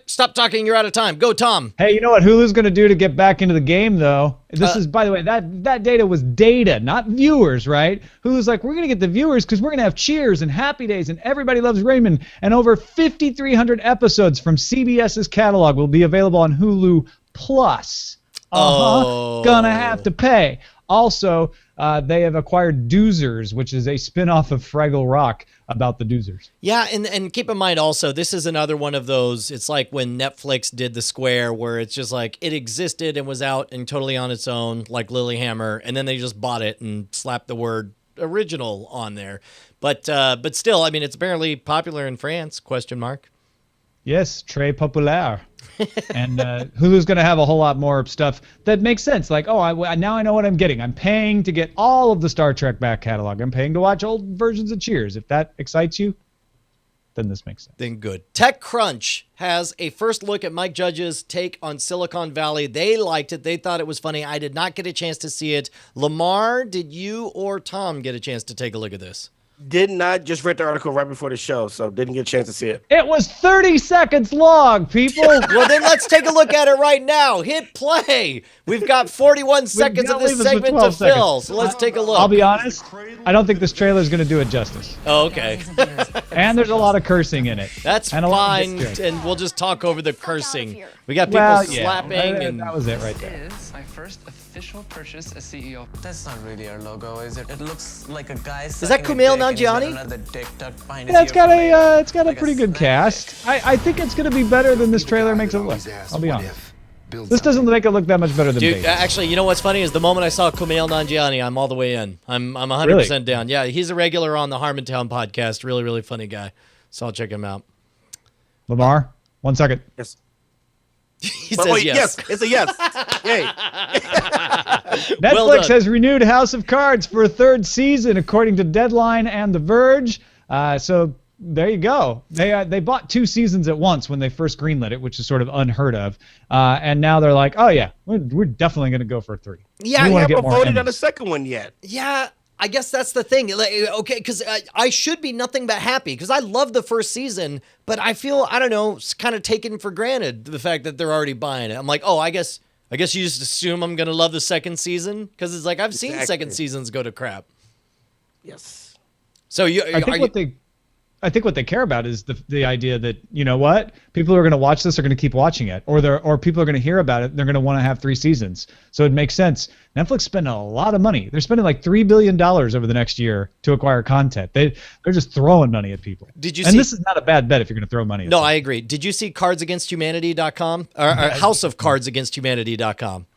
Stop talking. You're out of time. Go, Tom. Hey, you know what Hulu's going to do to get back into the game, though? This is, by the way, that data was data, not viewers, right? Hulu's like, we're going to get the viewers because we're going to have Cheers and Happy Days and Everybody Loves Raymond, and over 5,300 episodes from CBS's catalog will be available on Hulu Plus. Gonna have to pay. Also, they have acquired Doozers, which is a spin-off of Fraggle Rock about the Doozers. Yeah, and keep in mind also, this is another one of those, it's like when Netflix did The Square, where it's just like it existed and was out and totally on its own, like Lilyhammer, and then they just bought it and slapped the word original on there. But still, I mean, it's apparently popular in France, ? Yes, très populaire. And Hulu's going to have a whole lot more stuff that makes sense. Like, now I know what I'm getting. I'm paying to get all of the Star Trek back catalog. I'm paying to watch old versions of Cheers. If that excites you, then this makes sense. Then good. TechCrunch has a first look at Mike Judge's take on Silicon Valley. They liked it. They thought it was funny. I did not get a chance to see it. Lamarr, did you or Tom get a chance to take a look at this? Did not. Just read the article right before the show, so didn't get a chance to see it. It was 30 seconds long, people. Well, then let's take a look at it right now. Hit play. We've got 41 seconds of this segment to fill, so let's take a look. I'll be honest, I don't think this trailer is going to do it justice. Oh, okay. And there's a lot of cursing in it. That's and fine, and we'll just talk over the cursing. We got people slapping. And that was it right there. This is my first official purchase as CEO. That's not really our logo, is it? It looks like a guy. Is that Kumail Nanjiani? Yeah, it's got a pretty good cast. I think it's going to be better than this trailer makes it look. I'll be honest. This doesn't make it look that much better than Dude, Baby. actually, you know what's funny is the moment I saw Kumail Nanjiani, I'm all the way in. I'm 100% down. Yeah, he's a regular on the Harmontown podcast. Really, really funny guy. So I'll check him out. Lamarr, 1 second. Yes. He says yes. It's a yes. Yay. Netflix has renewed House of Cards for a 3rd season, according to Deadline and The Verge. So there you go. They bought 2 seasons at once when they first greenlit it, which is sort of unheard of. And now they're like, oh yeah, we're definitely going to go for 3. Yeah, we haven't voted on the second one yet. Yeah. I guess that's the thing. Okay, because I should be nothing but happy because I love the first season, but I feel, I don't know, it's kind of taken for granted the fact that they're already buying it. I'm like, I guess you just assume I'm going to love the second season because it's like I've seen second seasons go to crap. Yes. So I think what they care about is the idea that, you know what, people who are going to watch this are going to keep watching it, or people are going to hear about it. They're going to want to have 3 seasons. So it makes sense. Netflix spent a lot of money. They're spending like $3 billion over the next year to acquire content. They're just throwing money at people. Did you? And this is not a bad bet if you're going to throw money at No, them. I agree. Did you see cardsagainsthumanity.com or houseofcardsagainsthumanity.com?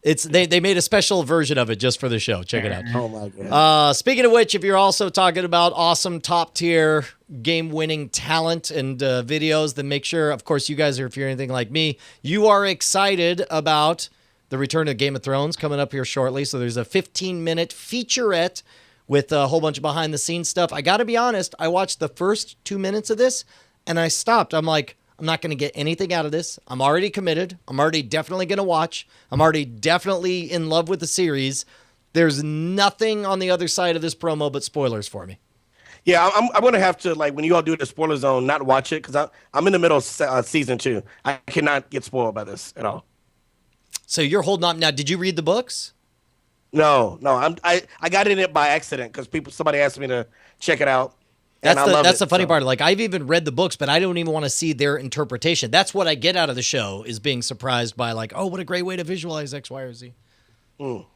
They made a special version of it just for the show. Check it out. Oh my god. Speaking of which, if you're also talking about awesome top tier game winning talent and videos, then make sure, of course, you guys are, if you're anything like me, you are excited about the return of Game of Thrones coming up here shortly. So there's a 15-minute featurette with a whole bunch of behind the scenes stuff. I got to be honest, I watched the first 2 minutes of this and I stopped. I'm like, I'm not going to get anything out of this. I'm already committed. I'm already definitely going to watch. I'm already definitely in love with the series. There's nothing on the other side of this promo but spoilers for me. Yeah, I'm going to have to, like, when you all do the spoiler zone, not watch it because I'm in the middle of season 2. I cannot get spoiled by this at all. So you're holding on. Now, did you read the books? No. I got in it by accident because somebody asked me to check it out. And That's the funny part. Like, I've even read the books, but I don't even want to see their interpretation. That's what I get out of the show, is being surprised by, like, oh, what a great way to visualize X, Y, or Z. All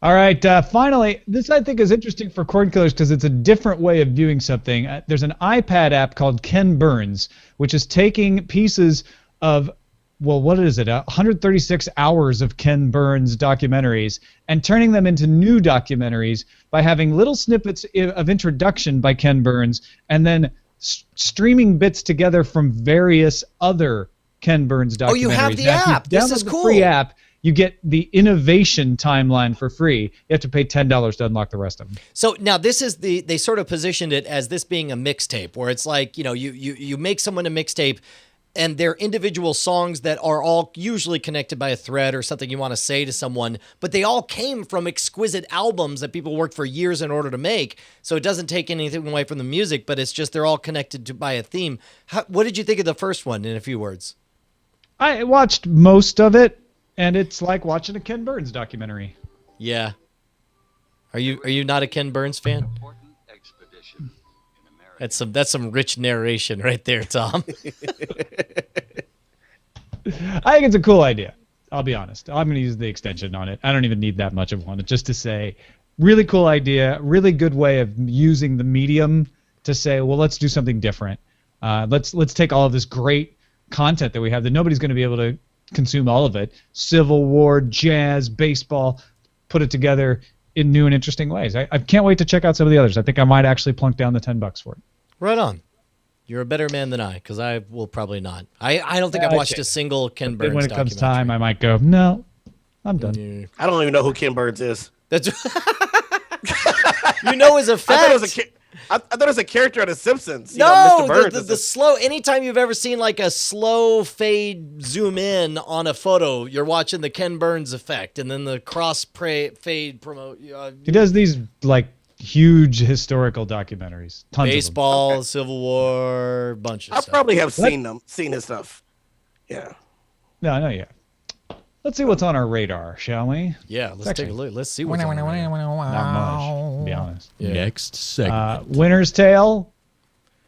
right. Finally, this I think is interesting for cord killers because it's a different way of viewing something. There's an iPad app called Ken Burns, which is taking pieces of, well, what is it? 136 hours of Ken Burns documentaries and turning them into new documentaries by having little snippets of introduction by Ken Burns and then streaming bits together from various other Ken Burns documentaries. Oh, you have the app. This is cool. The free app. You get the innovation timeline for free. You have to pay $10 to unlock the rest of them. So now this is they sort of positioned it as this being a mixtape, where it's like, you make someone a mixtape, and they're individual songs that are all usually connected by a thread or something you want to say to someone, but they all came from exquisite albums that people worked for years in order to make. So it doesn't take anything away from the music, but it's just they're all connected by a theme. What did you think of the first one, in a few words? I watched most of it, and it's like watching a Ken Burns documentary. Yeah. Are you not a Ken Burns fan? That's some rich narration right there, Tom. I think it's a cool idea. I'll be honest. I'm going to use the extension on it. I don't even need that much of one. It's just to say, really cool idea, really good way of using the medium to say, well, let's do something different. Let's take all of this great content that we have that nobody's going to be able to consume all of it. Civil War, jazz, baseball, put it together in new and interesting ways. I can't wait to check out some of the others. I think I might actually plunk down the $10 for it. Right on. You're a better man than I, because I will probably not. I don't think I've watched a single Ken Burns when it comes time, I might go, no, I'm done. Yeah. I don't even know who Ken Burns is. That's his effect. I thought it was a character on The Simpsons. No, Mr. Burns the slow. Anytime you've ever seen like a slow fade zoom in on a photo, you're watching the Ken Burns effect, and then the cross fade promote. He does these like huge historical documentaries. Tons baseball, of them. Civil War, bunch of I stuff. probably have seen his stuff. Yeah. No, no, yeah. Let's see what's on our radar, shall we? Yeah, let's take a look. Let's see what's on our radar. Not much, to be honest. Yeah. Next segment. Winter's Tale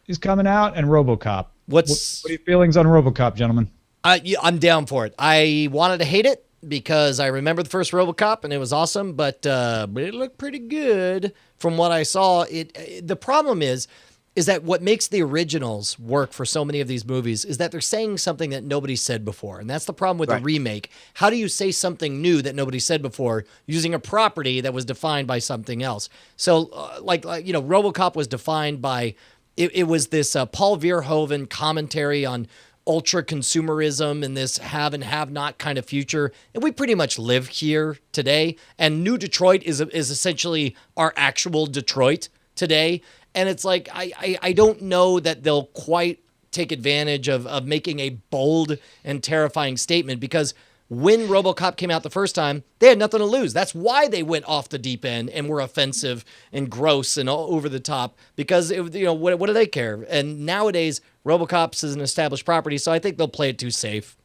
is coming out, and Robocop. What are your feelings on Robocop, gentlemen? I'm down for it. I wanted to hate it because I remember the first Robocop and it was awesome, but it looked pretty good from what I saw. The problem is that what makes the originals work for so many of these movies is that they're saying something that nobody said before. And that's the problem with the remake. How do you say something new that nobody said before using a property that was defined by something else? So Robocop was defined by, it was this Paul Verhoeven commentary on ultra consumerism and this have and have not kind of future. And we pretty much live here today. And New Detroit is essentially our actual Detroit today. And it's like, I don't know that they'll quite take advantage of making a bold and terrifying statement, because when RoboCop came out the first time, they had nothing to lose. That's why they went off the deep end and were offensive and gross and all over the top, because what do they care? And nowadays, RoboCop is an established property, so I think they'll play it too safe.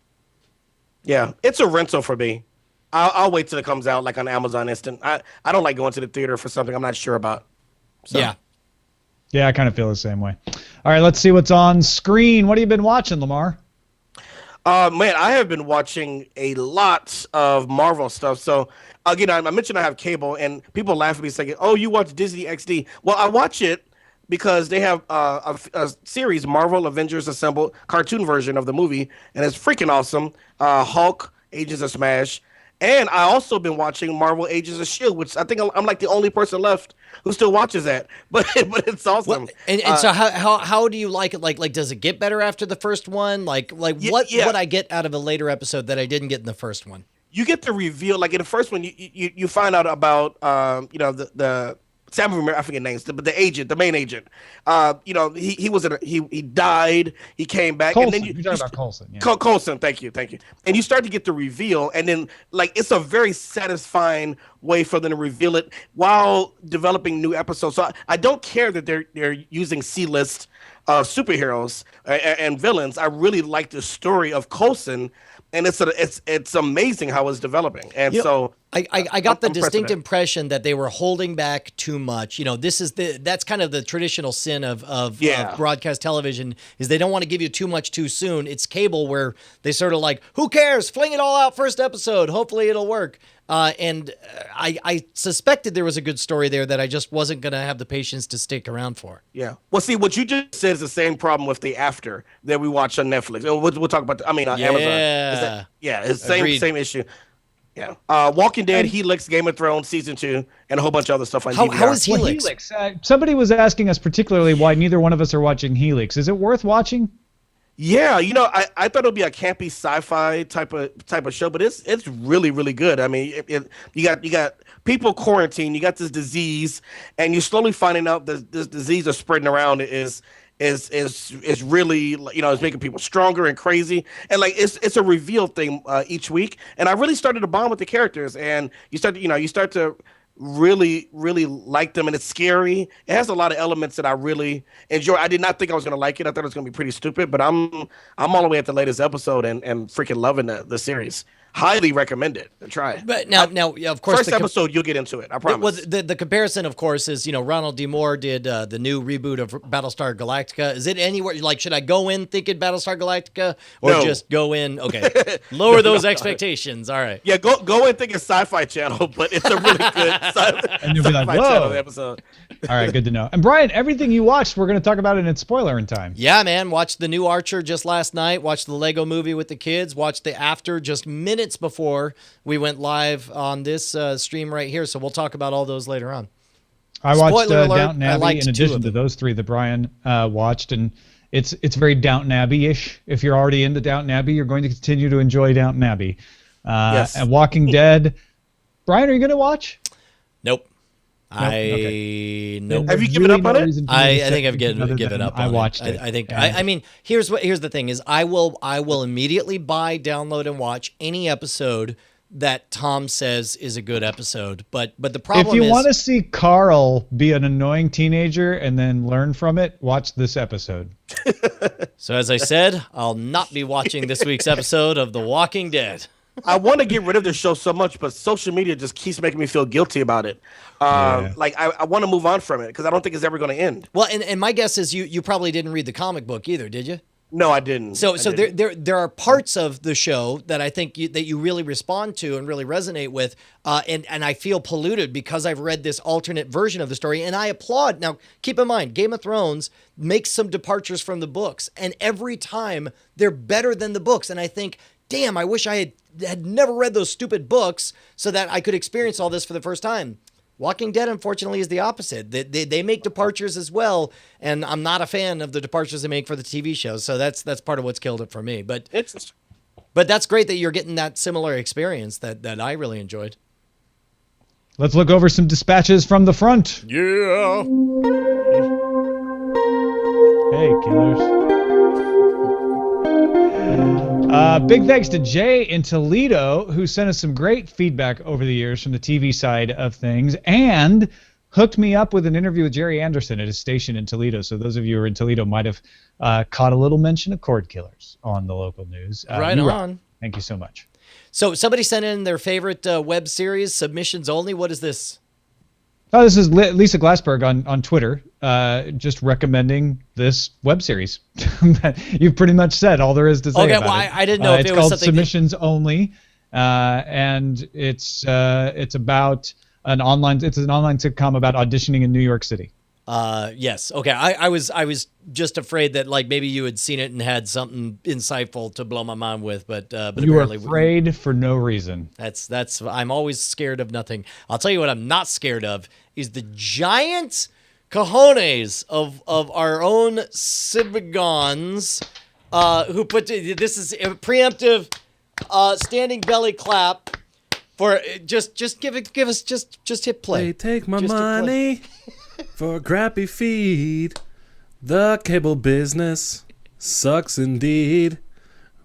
Yeah, it's a rental for me. I'll wait till it comes out like on Amazon Instant. I don't like going to the theater for something I'm not sure about. So. Yeah. Yeah, I kind of feel the same way. All right, let's see what's on screen. What have you been watching, Lamarr? Man, I have been watching a lot of Marvel stuff. So, again, I mentioned I have cable, and people laugh at me saying, oh, you watch Disney XD. Well, I watch it because they have a series, Marvel Avengers Assemble, cartoon version of the movie, and it's freaking awesome. Hulk, Agents of Smash. And I also been watching Marvel Agents of S.H.I.E.L.D., which I think I'm like the only person left who still watches that. But it's awesome. And so how do you like it? Like does it get better after the first one? What I get out of a later episode that I didn't get in the first one? You get the reveal. Like in the first one, you find out about the I forget names, but the main agent. He died. He came back. Coulson. And then you're talking about Coulson. Yeah. Coulson, thank you. And you start to get the reveal, and then it's a very satisfying way for them to reveal it while developing new episodes. So I don't care that they're using C-list superheroes and villains. I really like the story of Coulson, and it's amazing how it's developing. And You know, so I got the I'm distinct impressed. impression that they were holding back too much. That's kind of the traditional sin of broadcast television, is they don't want to give you too much too soon. It's cable where they sort of like, who cares? Fling it all out first episode. Hopefully it'll work. And I suspected there was a good story there that I just wasn't going to have the patience to stick around for. Yeah. Well, see, what you just said is the same problem with the After that we watch on Netflix. We'll talk about. Amazon. It's same issue. Yeah. Walking Dead, Helix, Game of Thrones season 2, and a whole bunch of other stuff on DVR. How is Helix? Well, Helix. Somebody was asking us particularly why neither one of us are watching Helix. Is it worth watching? Yeah, I thought it would be a campy sci-fi type of show, but it's really, really good. I mean, you got people quarantined, you got this disease, and you're slowly finding out that this disease is spreading around is really, it's making people stronger and crazy, and like it's a reveal thing each week, and I really started to bond with the characters, and you start to really, really like them, and it's scary. It has a lot of elements that I really enjoy. I did not think I was going to like it. I thought it was going to be pretty stupid, but I'm all the way at the latest episode and freaking loving the series. Highly recommend it. Try it. But now, of course, first episode you'll get into it. I promise. The comparison, of course, is Ronald D. Moore did the new reboot of Battlestar Galactica. Is it anywhere like, should I go in thinking Battlestar Galactica or just go in? Okay, lower those expectations. All right. Yeah, go in thinking Sci-Fi Channel, but it's a really good and you'll be like, whoa. Channel episode. All right, good to know. And Brian, everything you watched, we're going to talk about it in spoiler in time. Yeah, man. Watched the new Archer just last night. Watched the Lego Movie with the kids. Watched the After just minutes before we went live on this stream right here. So we'll talk about all those later on. I watched Spoiler alert, Downton I Abbey liked in two addition of to them. those three that Brian watched, and it's very Downton Abbey-ish. If you're already into Downton Abbey, you're going to continue to enjoy Downton Abbey. Yes. And Walking Dead. Brian, are you going to watch? Nope. Okay. Nope. Have you given up on it? I think I've given up on I watched it. it. I think I mean here's the thing is I will immediately buy, download, and watch any episode that Tom says is a good episode. But the problem If you is, want to see Carl be an annoying teenager and then learn from it, watch this episode. so as I said, I'll not be watching this week's episode of The Walking Dead. I want to get rid of this show so much, but social media just keeps making me feel guilty about it. Like I want to move on from it because I don't think it's ever going to end. Well, and my guess is you probably didn't read the comic book either, did you? No, I didn't. So there are parts of the show that I think that you really respond to and really resonate with, and I feel polluted because I've read this alternate version of the story, and I applaud. Now, keep in mind, Game of Thrones makes some departures from the books, and every time they're better than the books, and I think, damn, I wish I had never read those stupid books so that I could experience all this for the first time. Walking Dead, unfortunately, is the opposite. They make departures as well, and I'm not a fan of the departures they make for the TV shows. So that's part of what's killed it for me. But that's great that you're getting that similar experience that I really enjoyed. Let's look over some dispatches from the front. Yeah. Hey, killers. Big thanks to Jay in Toledo, who sent us some great feedback over the years from the TV side of things and hooked me up with an interview with Jerry Anderson at his station in Toledo. So those of you who are in Toledo might have caught a little mention of cord killers on the local news. Right on. Thank you so much. So somebody sent in their favorite web series, submissions only. What is this? Oh, this is Lisa Glassberg on Twitter, just recommending this web series. You've pretty much said all there is to say about it. I didn't know if it's it was called something Submissions Only, and it's about an online sitcom about auditioning in New York City. Yes. Okay. I was just afraid that like maybe you had seen it and had something insightful to blow my mind with, but you were apparently afraid for no reason. That's I'm always scared of nothing. I'll tell you what I'm not scared of is the giant cojones of our own Cibigons, who put this is a preemptive standing belly clap for just give us just hit play. They take my Just hit play. money for a crappy feed. The cable business sucks indeed.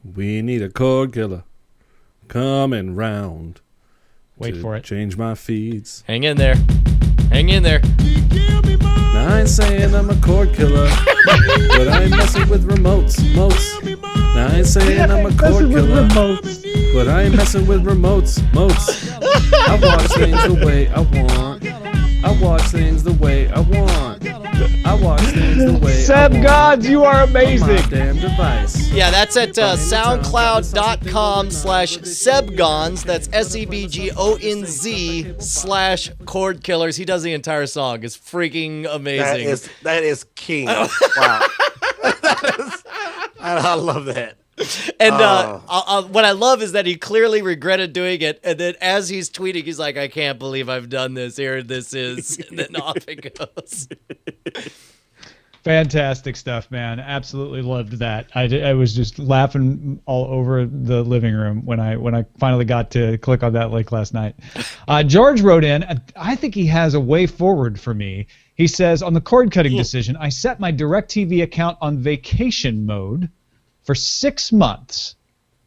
We need a cord killer coming round. Wait to for it. Change my feeds. Hang in there. Hang in there. Now I ain't saying I'm a cord killer, but I ain't messing with remotes. Now I ain't saying I'm a cord killer, but I ain't messing with remotes. I watch things the way I want. I watch things the way I want. I watch things the way Seb I want. Gods, you are On my amazing. damn device. Yeah, that's at soundcloud.com/sebgonz. That's SEBGONZ/cordkillers. He does the entire song. It's freaking amazing. That is king. Wow. I love that. And what I love is that he clearly regretted doing it, and then as he's tweeting, he's like, "I can't believe I've done this. Here this is," and then off it goes. Fantastic stuff, man. Absolutely loved that. I was just laughing all over the living room when I finally got to click on that link last night. George wrote in, I think he has a way forward for me. He says, on the cord cutting decision, I set my DirecTV account on vacation mode for 6 months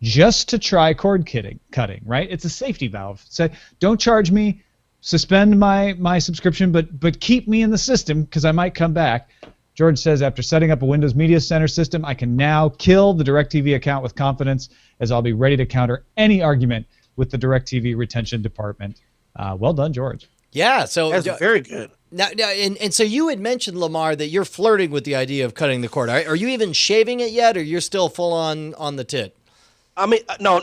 just to try cord cutting, right? It's a safety valve. Say, don't charge me, suspend my subscription, but keep me in the system because I might come back. George says, after setting up a Windows Media Center system, I can now kill the DirecTV account with confidence, as I'll be ready to counter any argument with the DirecTV retention department. Well done, George. Yeah, so That's very good. Now, and so you had mentioned, Lamarr, that you're flirting with the idea of cutting the cord. Are you even shaving it yet, or you're still full on the tit? I mean, no.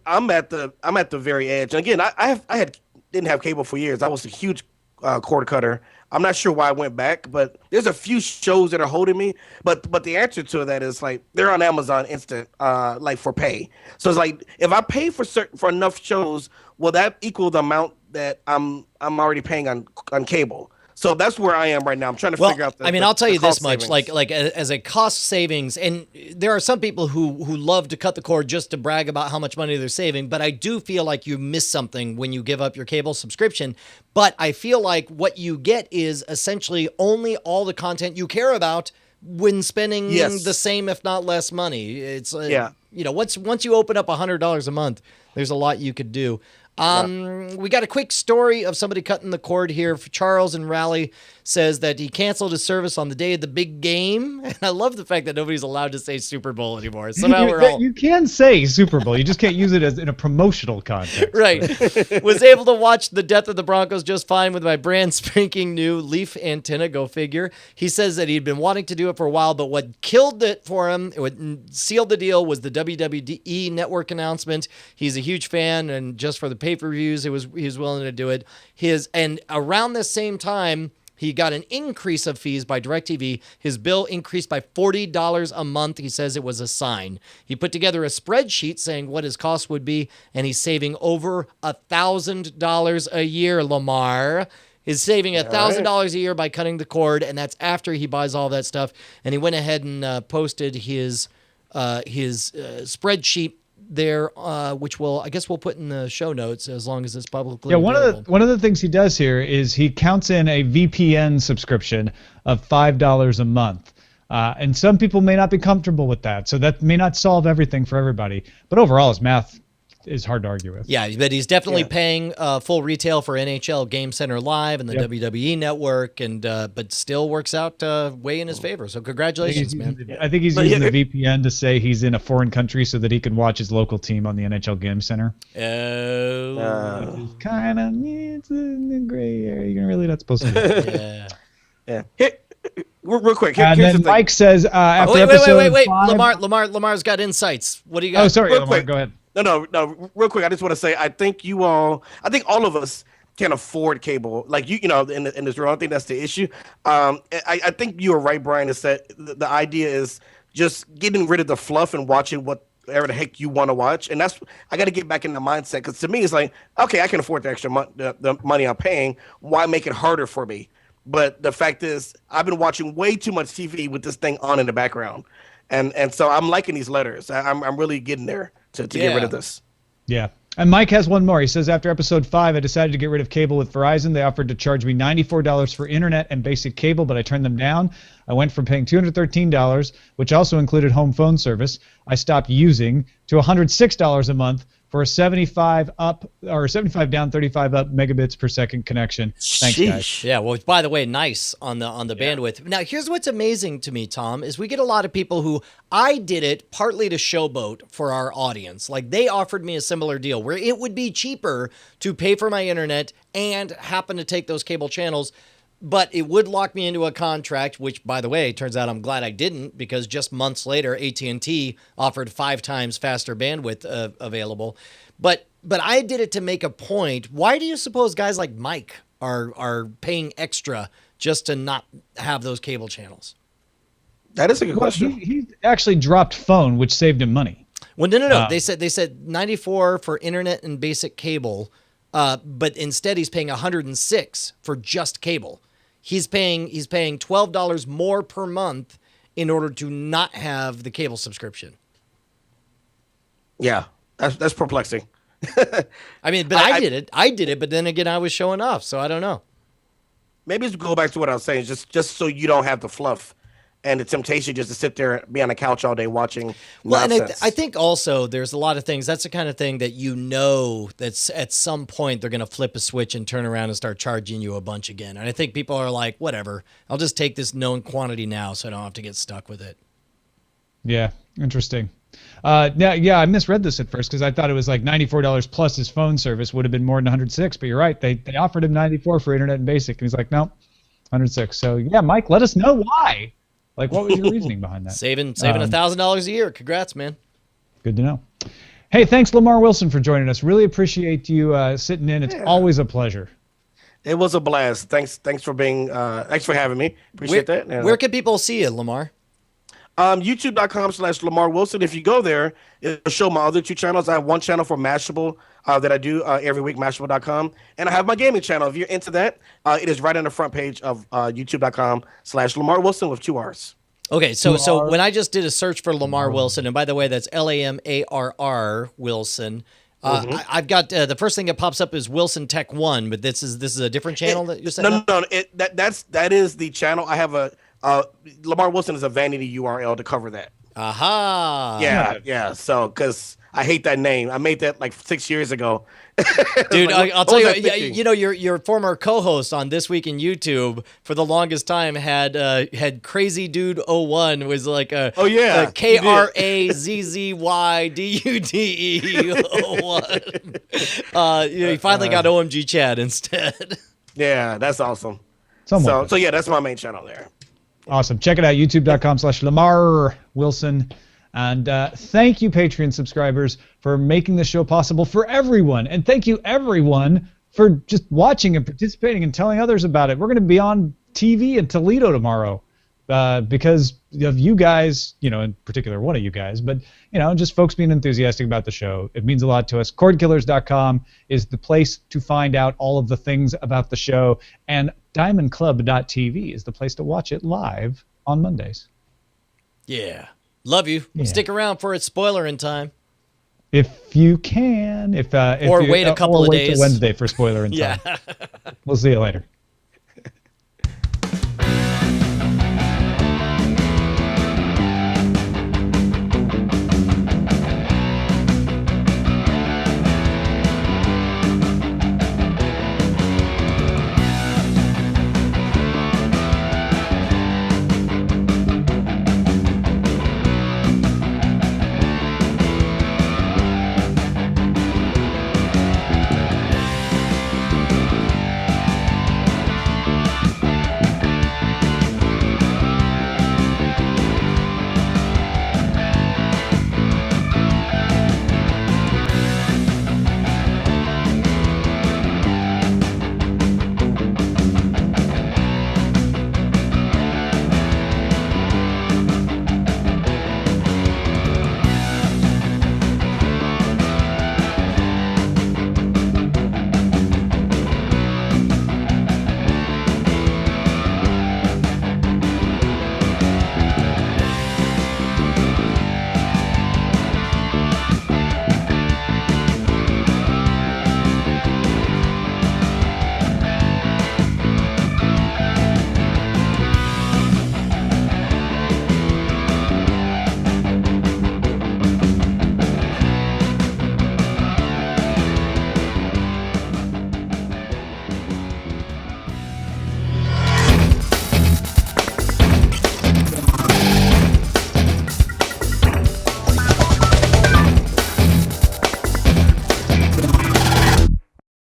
I'm at the very edge. And again, I didn't have cable for years. I was a huge cord cutter. I'm not sure why I went back, but there's a few shows that are holding me. But the answer to that is like they're on Amazon Instant, like for pay. So it's like if I pay for enough shows, will that equal the amount that I'm already paying on cable? So that's where I am right now. I'm trying to figure out. I'll tell you this much: savings. like as a cost savings, and there are some people who love to cut the cord just to brag about how much money they're saving. But I do feel like you miss something when you give up your cable subscription. But I feel like what you get is essentially only all the content you care about when spending the same, if not less, money. It's once you open up $100 a month, there's a lot you could do. We got a quick story of somebody cutting the cord here. Charles in Raleigh says that he canceled his service on the day of the big game. And I love the fact that nobody's allowed to say Super Bowl anymore. Somehow you can say Super Bowl. You just can't use it as in a promotional context. Right. Was able to watch the death of the Broncos just fine with my brand spanking new Leaf antenna. Go figure. He says that he'd been wanting to do it for a while, but what killed it for him, what sealed the deal, was the WWE Network announcement. He's a huge fan, and just for the pay-per-views, he was willing to do it. And around the same time, he got an increase of fees by DirecTV. His bill increased by $40 a month. He says it was a sign. He put together a spreadsheet saying what his cost would be, and he's saving over $1,000 a year, Lamarr. He's saving $1,000 a year by cutting the cord, and that's after he buys all that stuff. And he went ahead and posted his spreadsheet there, which I guess we'll put in the show notes as long as it's publicly available. One of the things he does here is he counts in a VPN subscription of $5 a month. And some people may not be comfortable with that, so that may not solve everything for everybody. But overall, his math is hard to argue with. Yeah, but he's definitely paying full retail for NHL Game Center Live and the WWE Network, and but still works out way in his favor. So congratulations, man. I think he's using the VPN to say he's in a foreign country so that he can watch his local team on the NHL Game Center. Kind of it's in the gray area. You're really not supposed to do. Yeah. Real quick. And then Mike says after wait, episode 5, Lamar's got insights. What do you got? Oh, sorry, Real Lamar, quick. go ahead. No. Real quick, I just want to say I think all of us can afford cable. Like in this room, I don't think that's the issue. I think you were right, Brian. Is that the idea is just getting rid of the fluff and watching whatever the heck you want to watch, and I got to get back in the mindset, because to me it's like, okay, I can afford the extra the money I'm paying. Why make it harder for me? But the fact is, I've been watching way too much TV with this thing on in the background, and so I'm liking these letters. I'm really getting there to get rid of this. Yeah. And Mike has one more. He says, after episode 5, I decided to get rid of cable with Verizon. They offered to charge me $94 for internet and basic cable, but I turned them down. I went from paying $213, which also included home phone service I stopped using, to $106 a month for a 75 up or 75 down, 35 up megabits per second connection. Thanks, guys. Yeah, well, by the way, nice on the bandwidth. Now, here's what's amazing to me, Tom, is we get a lot of people who I did it partly to showboat for our audience. Like, they offered me a similar deal where it would be cheaper to pay for my internet and happen to take those cable channels, but it would lock me into a contract, which, by the way, turns out I'm glad I didn't, because just months later, AT&T offered 5 times faster bandwidth available. But I did it to make a point. Why do you suppose guys like Mike are paying extra just to not have those cable channels? That is a good question. He actually dropped phone, which saved him money. Well, no. They said 94 for internet and basic cable, but instead he's paying 106 for just cable. He's paying $12 more per month in order to not have the cable subscription. Yeah, that's perplexing. I mean, but I did it, but then again, I was showing off, so I don't know. Maybe it's go back to what I was saying, just so you don't have the fluff and the temptation just to sit there and be on the couch all day watching nonsense. And I think also there's a lot of things. That's the kind of thing that that's at some point they're going to flip a switch and turn around and start charging you a bunch again. And I think people are like, whatever, I'll just take this known quantity now so I don't have to get stuck with it. Yeah, interesting. I misread this at first because I thought it was like $94 plus his phone service would have been more than 106. But you're right, they offered him 94 for internet and basic, and he's like, no, 106. So yeah, Mike, let us know why. Like, what was your reasoning behind that? Saving $1,000 a year. Congrats, man. Good to know. Hey, thanks, Lamarr Wilson, for joining us. Really appreciate you sitting in. It's always a pleasure. It was a blast. Thanks for having me. Appreciate that. Where can people see you, Lamarr? YouTube.com/Lamarr Wilson. If you go there, it'll show my other 2 channels. I have one channel for Mashable that I do every week, Mashable.com. And I have my gaming channel. If you're into that, it is right on the front page of YouTube.com/Lamarr Wilson with 2 R's. Okay, so when I just did a search for Lamarr Wilson, and by the way, that's Lamarr Wilson. I've got the first thing that pops up is Wilson Tech 1, but this is a different channel that you're saying? No. That is the channel. I have a Lamarr Wilson is a vanity URL to cover that. Aha. Yeah. So, because I hate that name. I made that like 6 years ago. Dude, I'll tell you, your former co-host on This Week in YouTube for the longest time had Crazy Dude 01 was like a KRAZZYDUDE 01. He finally got OMG Chad instead. Yeah, that's awesome. So yeah, that's my main channel there. Awesome. Check it out, youtube.com/Lamarr Wilson. And thank you, Patreon subscribers, for making this show possible for everyone. And thank you, everyone, for just watching and participating and telling others about it. We're going to be on TV in Toledo tomorrow because of you guys, in particular one of you guys, but, just folks being enthusiastic about the show. It means a lot to us. Cordkillers.com is the place to find out all of the things about the show. And diamondclub.tv is the place to watch it live on Mondays. Yeah. Love you. Yeah. Stick around for its spoiler in time. If you can. Wait a couple of days. Till Wednesday for spoiler in time. We'll see you later.